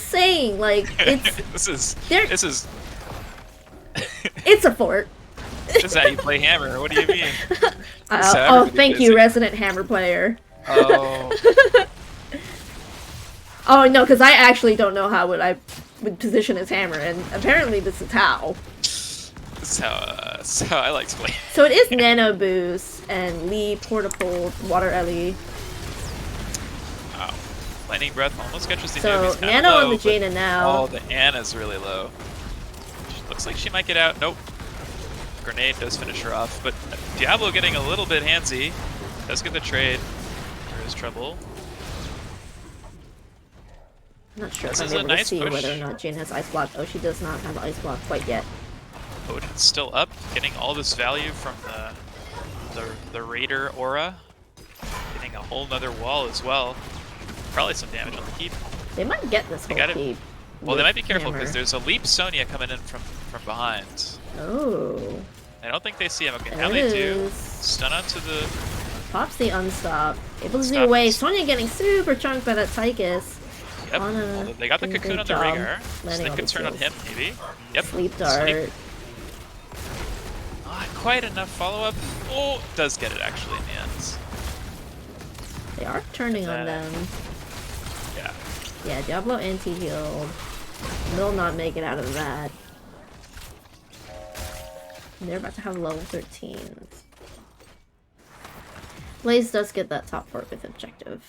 saying, like, it's this is it's a fort. This is how you play Hammer. What do you mean? Thank you, resident Hammer player. Oh. Oh no, because I actually don't know how I would position as Hammer, and apparently this is how. This is how I like to play. So it is Nano Boost and Lee Portable Water Ellie. Wow. Lightning Breath almost catches the So noob. Nano on the Jaina now. Oh, the Ana's really low. Looks like she might get out. Nope. Grenade does finish her off, but Diablo getting a little bit handsy. Does get the trade. There is trouble. I'm not sure This if is I'm a able to nice see push. whether or not Jaina has Ice Block. Oh, she does not have Ice Block quite yet. Odin's still up, getting all this value from the Raider aura. Getting a whole nother wall as well. Probably some damage on the keep. They might get this whole keep. Well, they might be careful Hammer. because there's a Leap Sonya coming in from behind. Oh. I don't think they see him. Okay, There now it they do. is. Stun onto the Pops the unstop. Able to Stop do away. this. Sonya getting super chunked by that Tychus. Yep. Ana Although they got the doing a cocoon great on the job Rhaegar, so landing they all could the turn on kills. him maybe. Yep. Sleep dart. Not quite enough follow-up. Oh, does get it actually in the end. They are turning on then- them. Yeah. Yeah, Diablo anti-healed. They'll not make it out of that. And they're about to have level 13s. Blaze does get that top 4 with objective.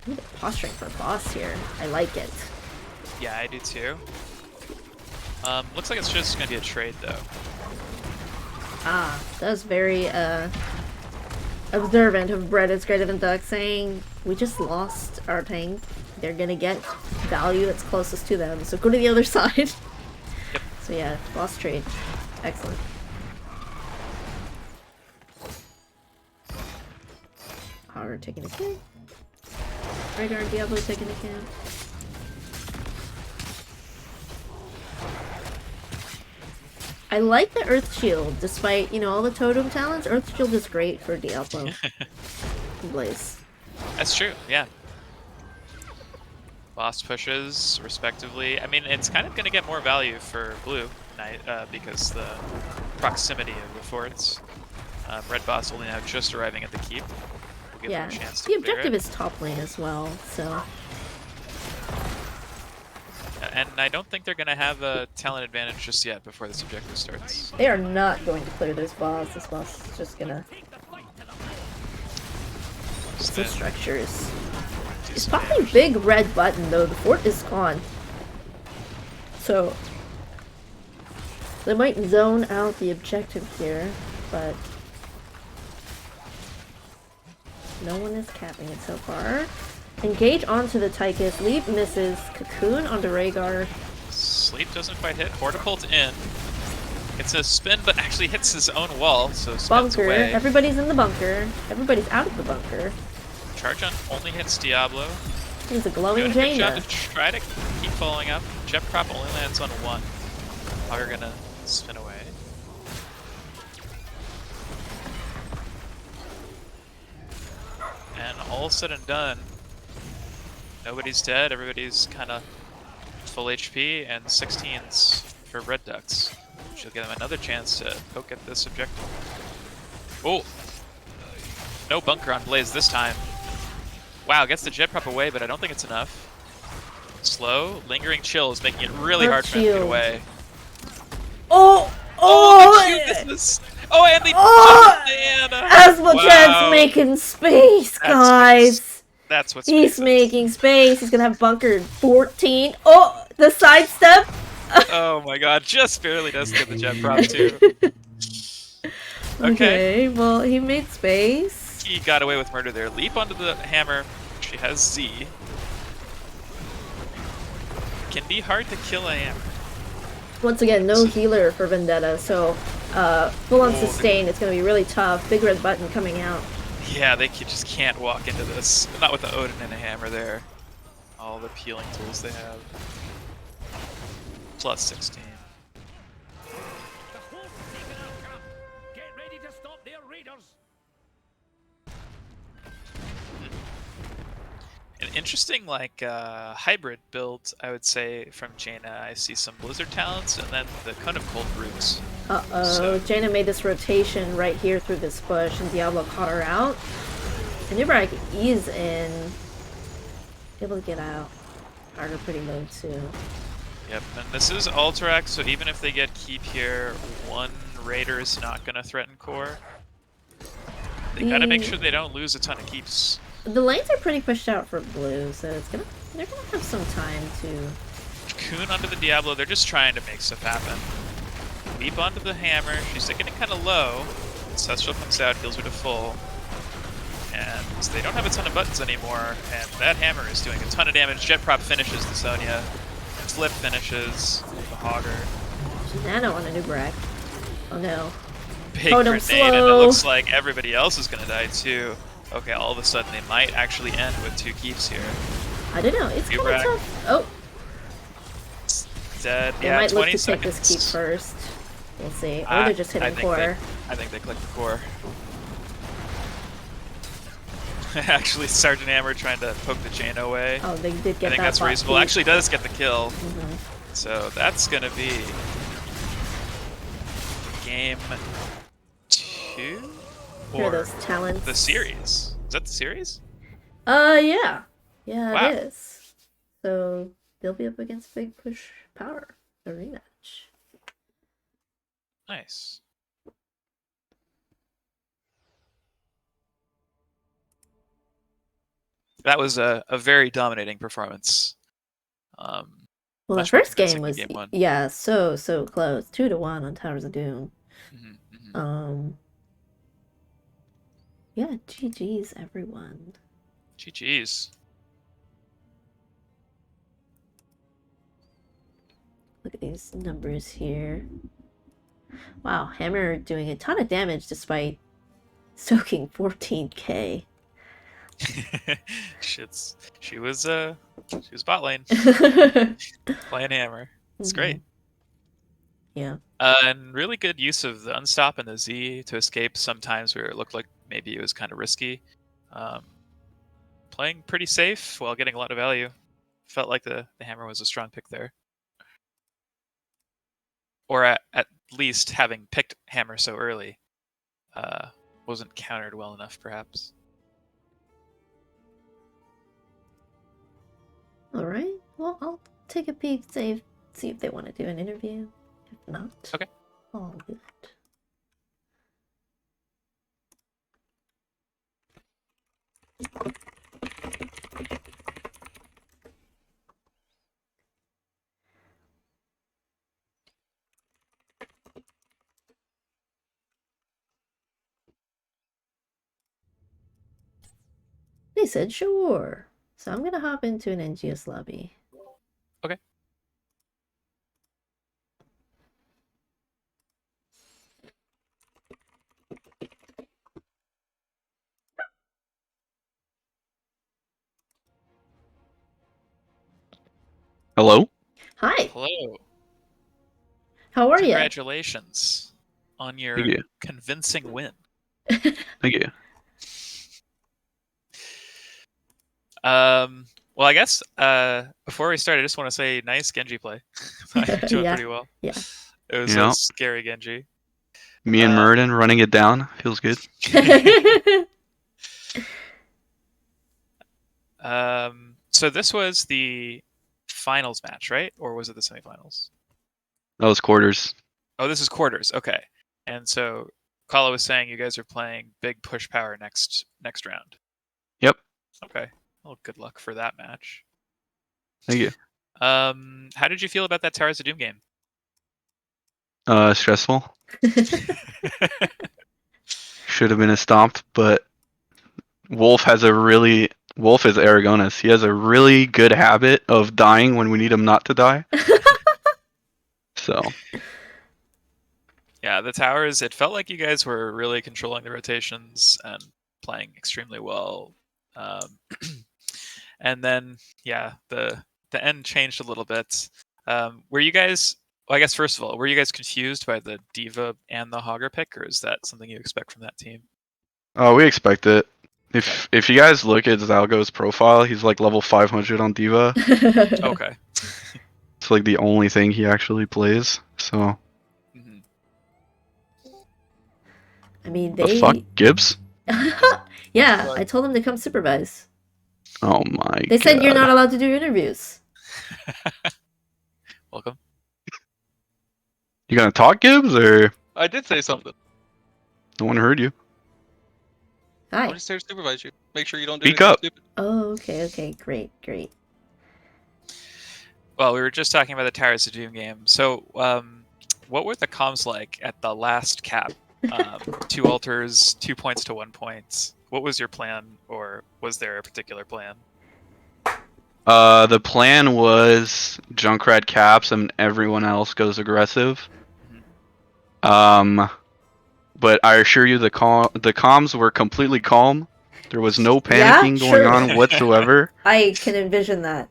Ooh, they're posturing for boss here. I like it. Yeah, I do too. Looks like it's just gonna be a trade though. Ah, that was very observant of Bread is greater than Duck, saying we just lost our tank. They're gonna get value that's closest to them, so go to the other side. Yep. So yeah, boss trade. Excellent. Hogger taking a kill. Rhaegar and Diablo taking a kill. I like the Earth Shield, despite, you know, all the totem talents. Earth Shield is great for Diablo. And Blaze. That's true, yeah. Boss pushes, respectively. I mean, it's kind of going to get more value for blue Knight, because the proximity of the forts. Red boss only now just arriving at the keep. We'll give Yeah. them a chance to The clear objective it. is top lane as well, so. And I don't think they're going to have a talent advantage just yet before this objective starts. They are not going to clear this boss. This boss is just gonna. So The then structures. do It's some probably damage. big red button though. The fort is gone. So. They might zone out the objective here, but. No one is capping it so far. Engage onto the Tychus. Leap misses. Cocoon onto Rhaegar. Sleep doesn't quite hit. Hortipult in. It's a spin, but actually hits his own wall, so spins Bunker. away. Everybody's in the bunker. Everybody's out of the bunker. Charge on only hits Diablo. There's a glowing Doing a good job Jaina. to try to keep following up. Jet prop only lands on one. Are gonna spin away. And all said and done, nobody's dead. Everybody's kind of full HP and 16s for Red Ducks. She'll give them another chance to poke at this objective. Oh! No bunker on Blaze this time. Wow, gets the jet prop away, but I don't think it's enough. Slow, lingering chill is making it really Earth hard for him to get shield. away. Oh! Oh, the cuteness! Oh, and the Oh! Diana! Asmodred's Wow. making space, That's guys! That's what's He's making space. He's gonna have bunkered 14. Oh! The sidestep! Oh my god, just barely does get the jet prop too. Okay, well, he made space. He got away with murder there. Leap onto the hammer. She has Z. Can be hard to kill a hammer. Once again, no healer for Vendetta, so full on Oh, sustain. It's gonna be really tough. Big red button coming out. Yeah, they just can't walk into this. Not with the Odin and a hammer there. All the peeling tools they have. Plus 16. The horse taking our camp. Get ready to stop their raiders. An interesting, like, hybrid build, I would say, from Jaina. I see some Blizzard talents and then the kind of cold roots. Uh-oh, So- Jaina made this rotation right here through this bush, and Diablo caught her out. And Nubrak is in. Able to get out. Harder pretty low, too. Yep, and this is Alterac, so even if they get keep here, one Raider is not going to threaten core. They gotta make sure they don't lose a ton of keeps. The lanes are pretty pushed out for blue, so they're gonna have some time to. Cocoon onto the Diablo, they're just trying to make stuff happen. Leap onto the hammer, she's getting kind of low. Ancestral comes out, heals her to full. And they don't have a ton of buttons anymore, and that hammer is doing a ton of damage. Jet prop finishes the Sonya. Flip finishes the Hogger. Nano on a Nubrak. Oh no. Big Totem grenade, and it slow. looks like everybody else is gonna die too. Okay, all of a sudden they might actually end with 2 keeps here. I don't know. It's kind of Nubrak. tough. Oh, Dead. they Yeah, might look 20 to take seconds. this keep first. We'll see. Or Ah, they're just I hitting think they- core. I think they clicked the core. Actually, Sergeant Hammer trying to poke the chain away. Oh, they did get that. I think that's bot reasonable. beat. Actually, does get the kill. Mhm. So that's gonna be game 2 Here are or those talents. the series. Is that the series? Yeah. Yeah, Wow. it is. So they'll be up against Big Push Power, the rematch. Nice. That was a very dominating performance. Well, the Much more first game convincing than was game 1. yeah, so close, 2-1 on Towers of Doom. Mhm. Yeah, GG's everyone. GG's. Look at these numbers here. Wow, Hammer doing a ton of damage despite soaking 14k. She was bot lane playing Hammer. It's great. Yeah. And really good use of the unstop and the Z to escape sometimes where it looked like maybe it was kind of risky. Playing pretty safe while getting a lot of value. Felt like the Hammer was a strong pick there. Or at least having picked Hammer so early wasn't countered well enough, perhaps. All right. Well, I'll take a peek, see if they want to do an interview. If not, Okay. all good. They said sure. So I'm gonna hop into an NGS lobby. Okay. Hello? Hi. Hello. How are you? Congratulations on your Thank you. convincing win. Thank you. Well, I guess before we start, I just want to say nice Genji play. You're doing Yeah. pretty well. Yeah. It was Yeah. a scary Genji. Me and Murden running it down. Feels good. So this was the finals match, right? Or was it the semifinals? That was quarters. Oh, this is quarters. Okay. And so Kala was saying you guys are playing Big Push Power next round. Yep. Okay. Well, good luck for that match. Thank you. How did you feel about that Towers of Doom game? Stressful. Should have been stomped, but Wolf is Aragonis. He has a really good habit of dying when we need him not to die. So Yeah, the towers, it felt like you guys were really controlling the rotations and playing extremely well. And then, yeah, the end changed a little bit. Were you guys, well, I guess first of all, were you guys confused by the Diva and the Hogger pick, or is that something you expect from that team? we expect it. If you guys look at Zalgo's profile, he's like level 500 on Diva. Okay. It's like the only thing he actually plays. So Mhm. I mean, the fuck, Gibbs? Yeah, I told them to come supervise. Oh my They said God. you're not allowed to do interviews. Welcome. You gonna talk, Gibbs, or I did say something. no one heard you? Hi. I'm just here to supervise you. Make sure you don't do Speak anything up. stupid. Oh, okay, great. Well, we were just talking about the Towers of Doom game. So, what were the comms like at the last cap? 2 altars, 2 points to 1 point. What was your plan, or was there a particular plan? The plan was Junkrat caps and everyone else goes aggressive. But I assure you the comms were completely calm. There was no panicking going on whatsoever. I can envision that.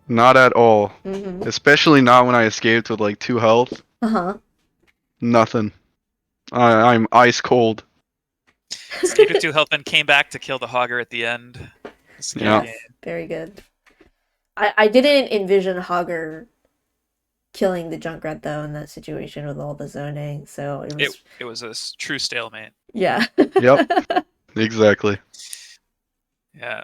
Not at all. Mm-hmm. Especially not when I escaped with like 2 health. Uh-huh. Nothing. I'm ice cold. Stayed with 2 health and came back to kill the Hogger at the end. Yeah. Yes, very good. I didn't envision Hogger killing the Junkrat though in that situation with all the zoning, so it was It was a true stalemate. yeah. Yep. Exactly. Yeah.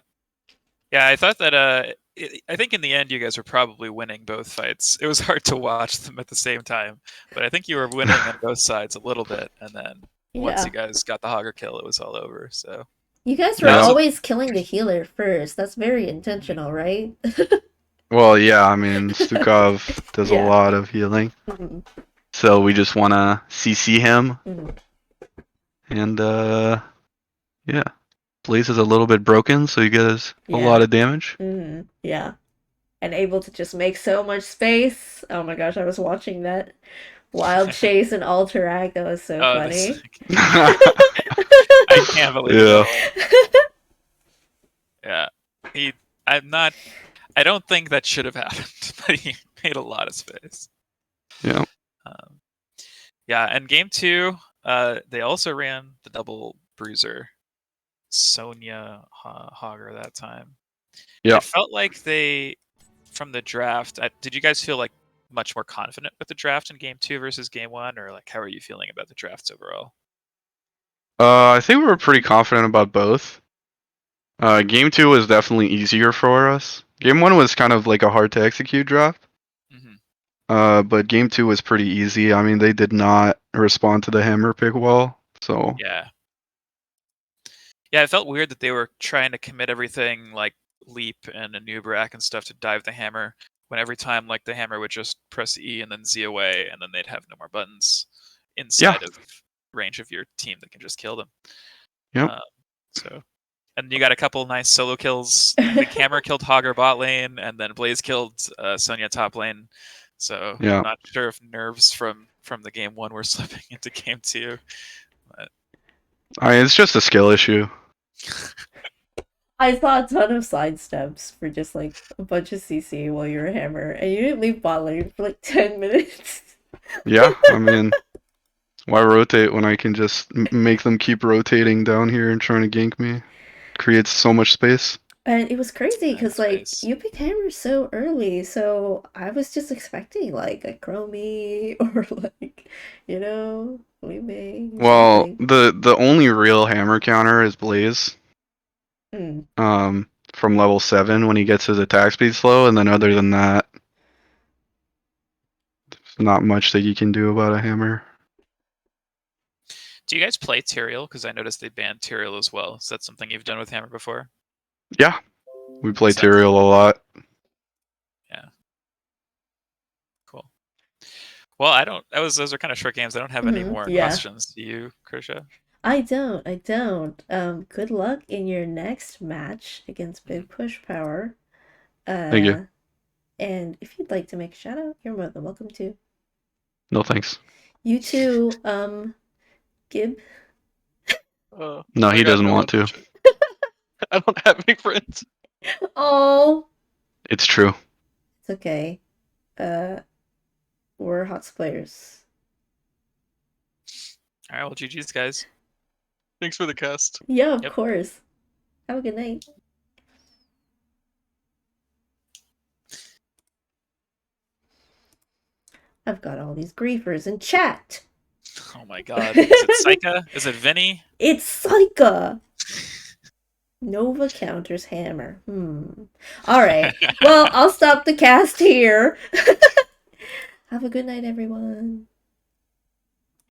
Yeah, I thought that I think in the end you guys were probably winning both fights. It was hard to watch them at the same time, but I think you were winning on both sides a little bit, and then once Yeah. you guys got the Hogger kill, it was all over. So You guys were Yeah. always killing the healer first. That's very intentional, right? Well, yeah, I mean, Stukov does Yeah. a lot of healing, Mhm, so we just want to CC him, mhm. and yeah. Blaze is a little bit broken, so he gets a Yeah. lot of damage. Yeah. And able to just make so much space. Oh my gosh, I was watching that wild chase and alteract. That was so funny. I can't believe Yeah. that. Yeah, I don't think that should have happened, but he made a lot of space. Yeah. Yeah, and game 2, they also ran the double bruiser, Sonya Hogger that time. Yeah. It felt like they, from the draft, did you guys feel like much more confident with the draft in game 2 versus game 1, or like how are you feeling about the drafts overall? I think we were pretty confident about both. Game 2 was definitely easier for us. Game 1 was kind of like a hard to execute draft. But game 2 was pretty easy. I mean, they did not respond to the hammer pick well, so Yeah. Yeah, it felt weird that they were trying to commit everything like leap and a Nubrak and stuff to dive the hammer, when every time like the hammer would just press E and then Z away, and then they'd have no more buttons inside of range of your team that can just kill them. Yep. So, and you got a couple nice solo kills. I think Hammer killed Hogger bot lane, and then Blaze killed Sonya top lane. So Yeah. I'm not sure if nerves from the game 1 were slipping into game 2. But I mean, it's just a skill issue. I saw a ton of sidesteps for just like a bunch of CC while you were hammer, and you didn't leave bot lane for like 10 minutes. Yeah, I mean, why rotate when I can just make them keep rotating down here and trying to gank me? Creates so much space. And it was crazy because like Nice. you picked hammer so early, so I was just expecting like a chromie or like, we may Well, something. the only real hammer counter is Blaze. Mm. From level 7 when he gets his attack speed slow, and then other than that, there's not much that you can do about a hammer. Do you guys play Tyrael? Because I noticed they banned Tyrael as well. Is that something you've done with Hammer before? Yeah, we play Is that- Tyrael a lot. Yeah. Cool. Well, I don't. Those are kind of short games. I don't have any more Yeah. questions. Do you, Krisha? I don't. Good luck in your next match against Big Push Power. Thank you. And if you'd like to make a shout out, you're more than welcome to. No thanks. You too, Gib. No, I he got doesn't no want to. one. I don't have any friends. Oh, It's true. it's okay. We're HOTS players. All right. Well, GG's, guys. Thanks for the cast. Yeah, of Yep. course. Have a good night. I've got all these griefers in chat. Oh my God. Is it Psycha? Is it Vinny? It's Psycha. Nova counters hammer. All right. Well, I'll stop the cast here. Have a good night, everyone.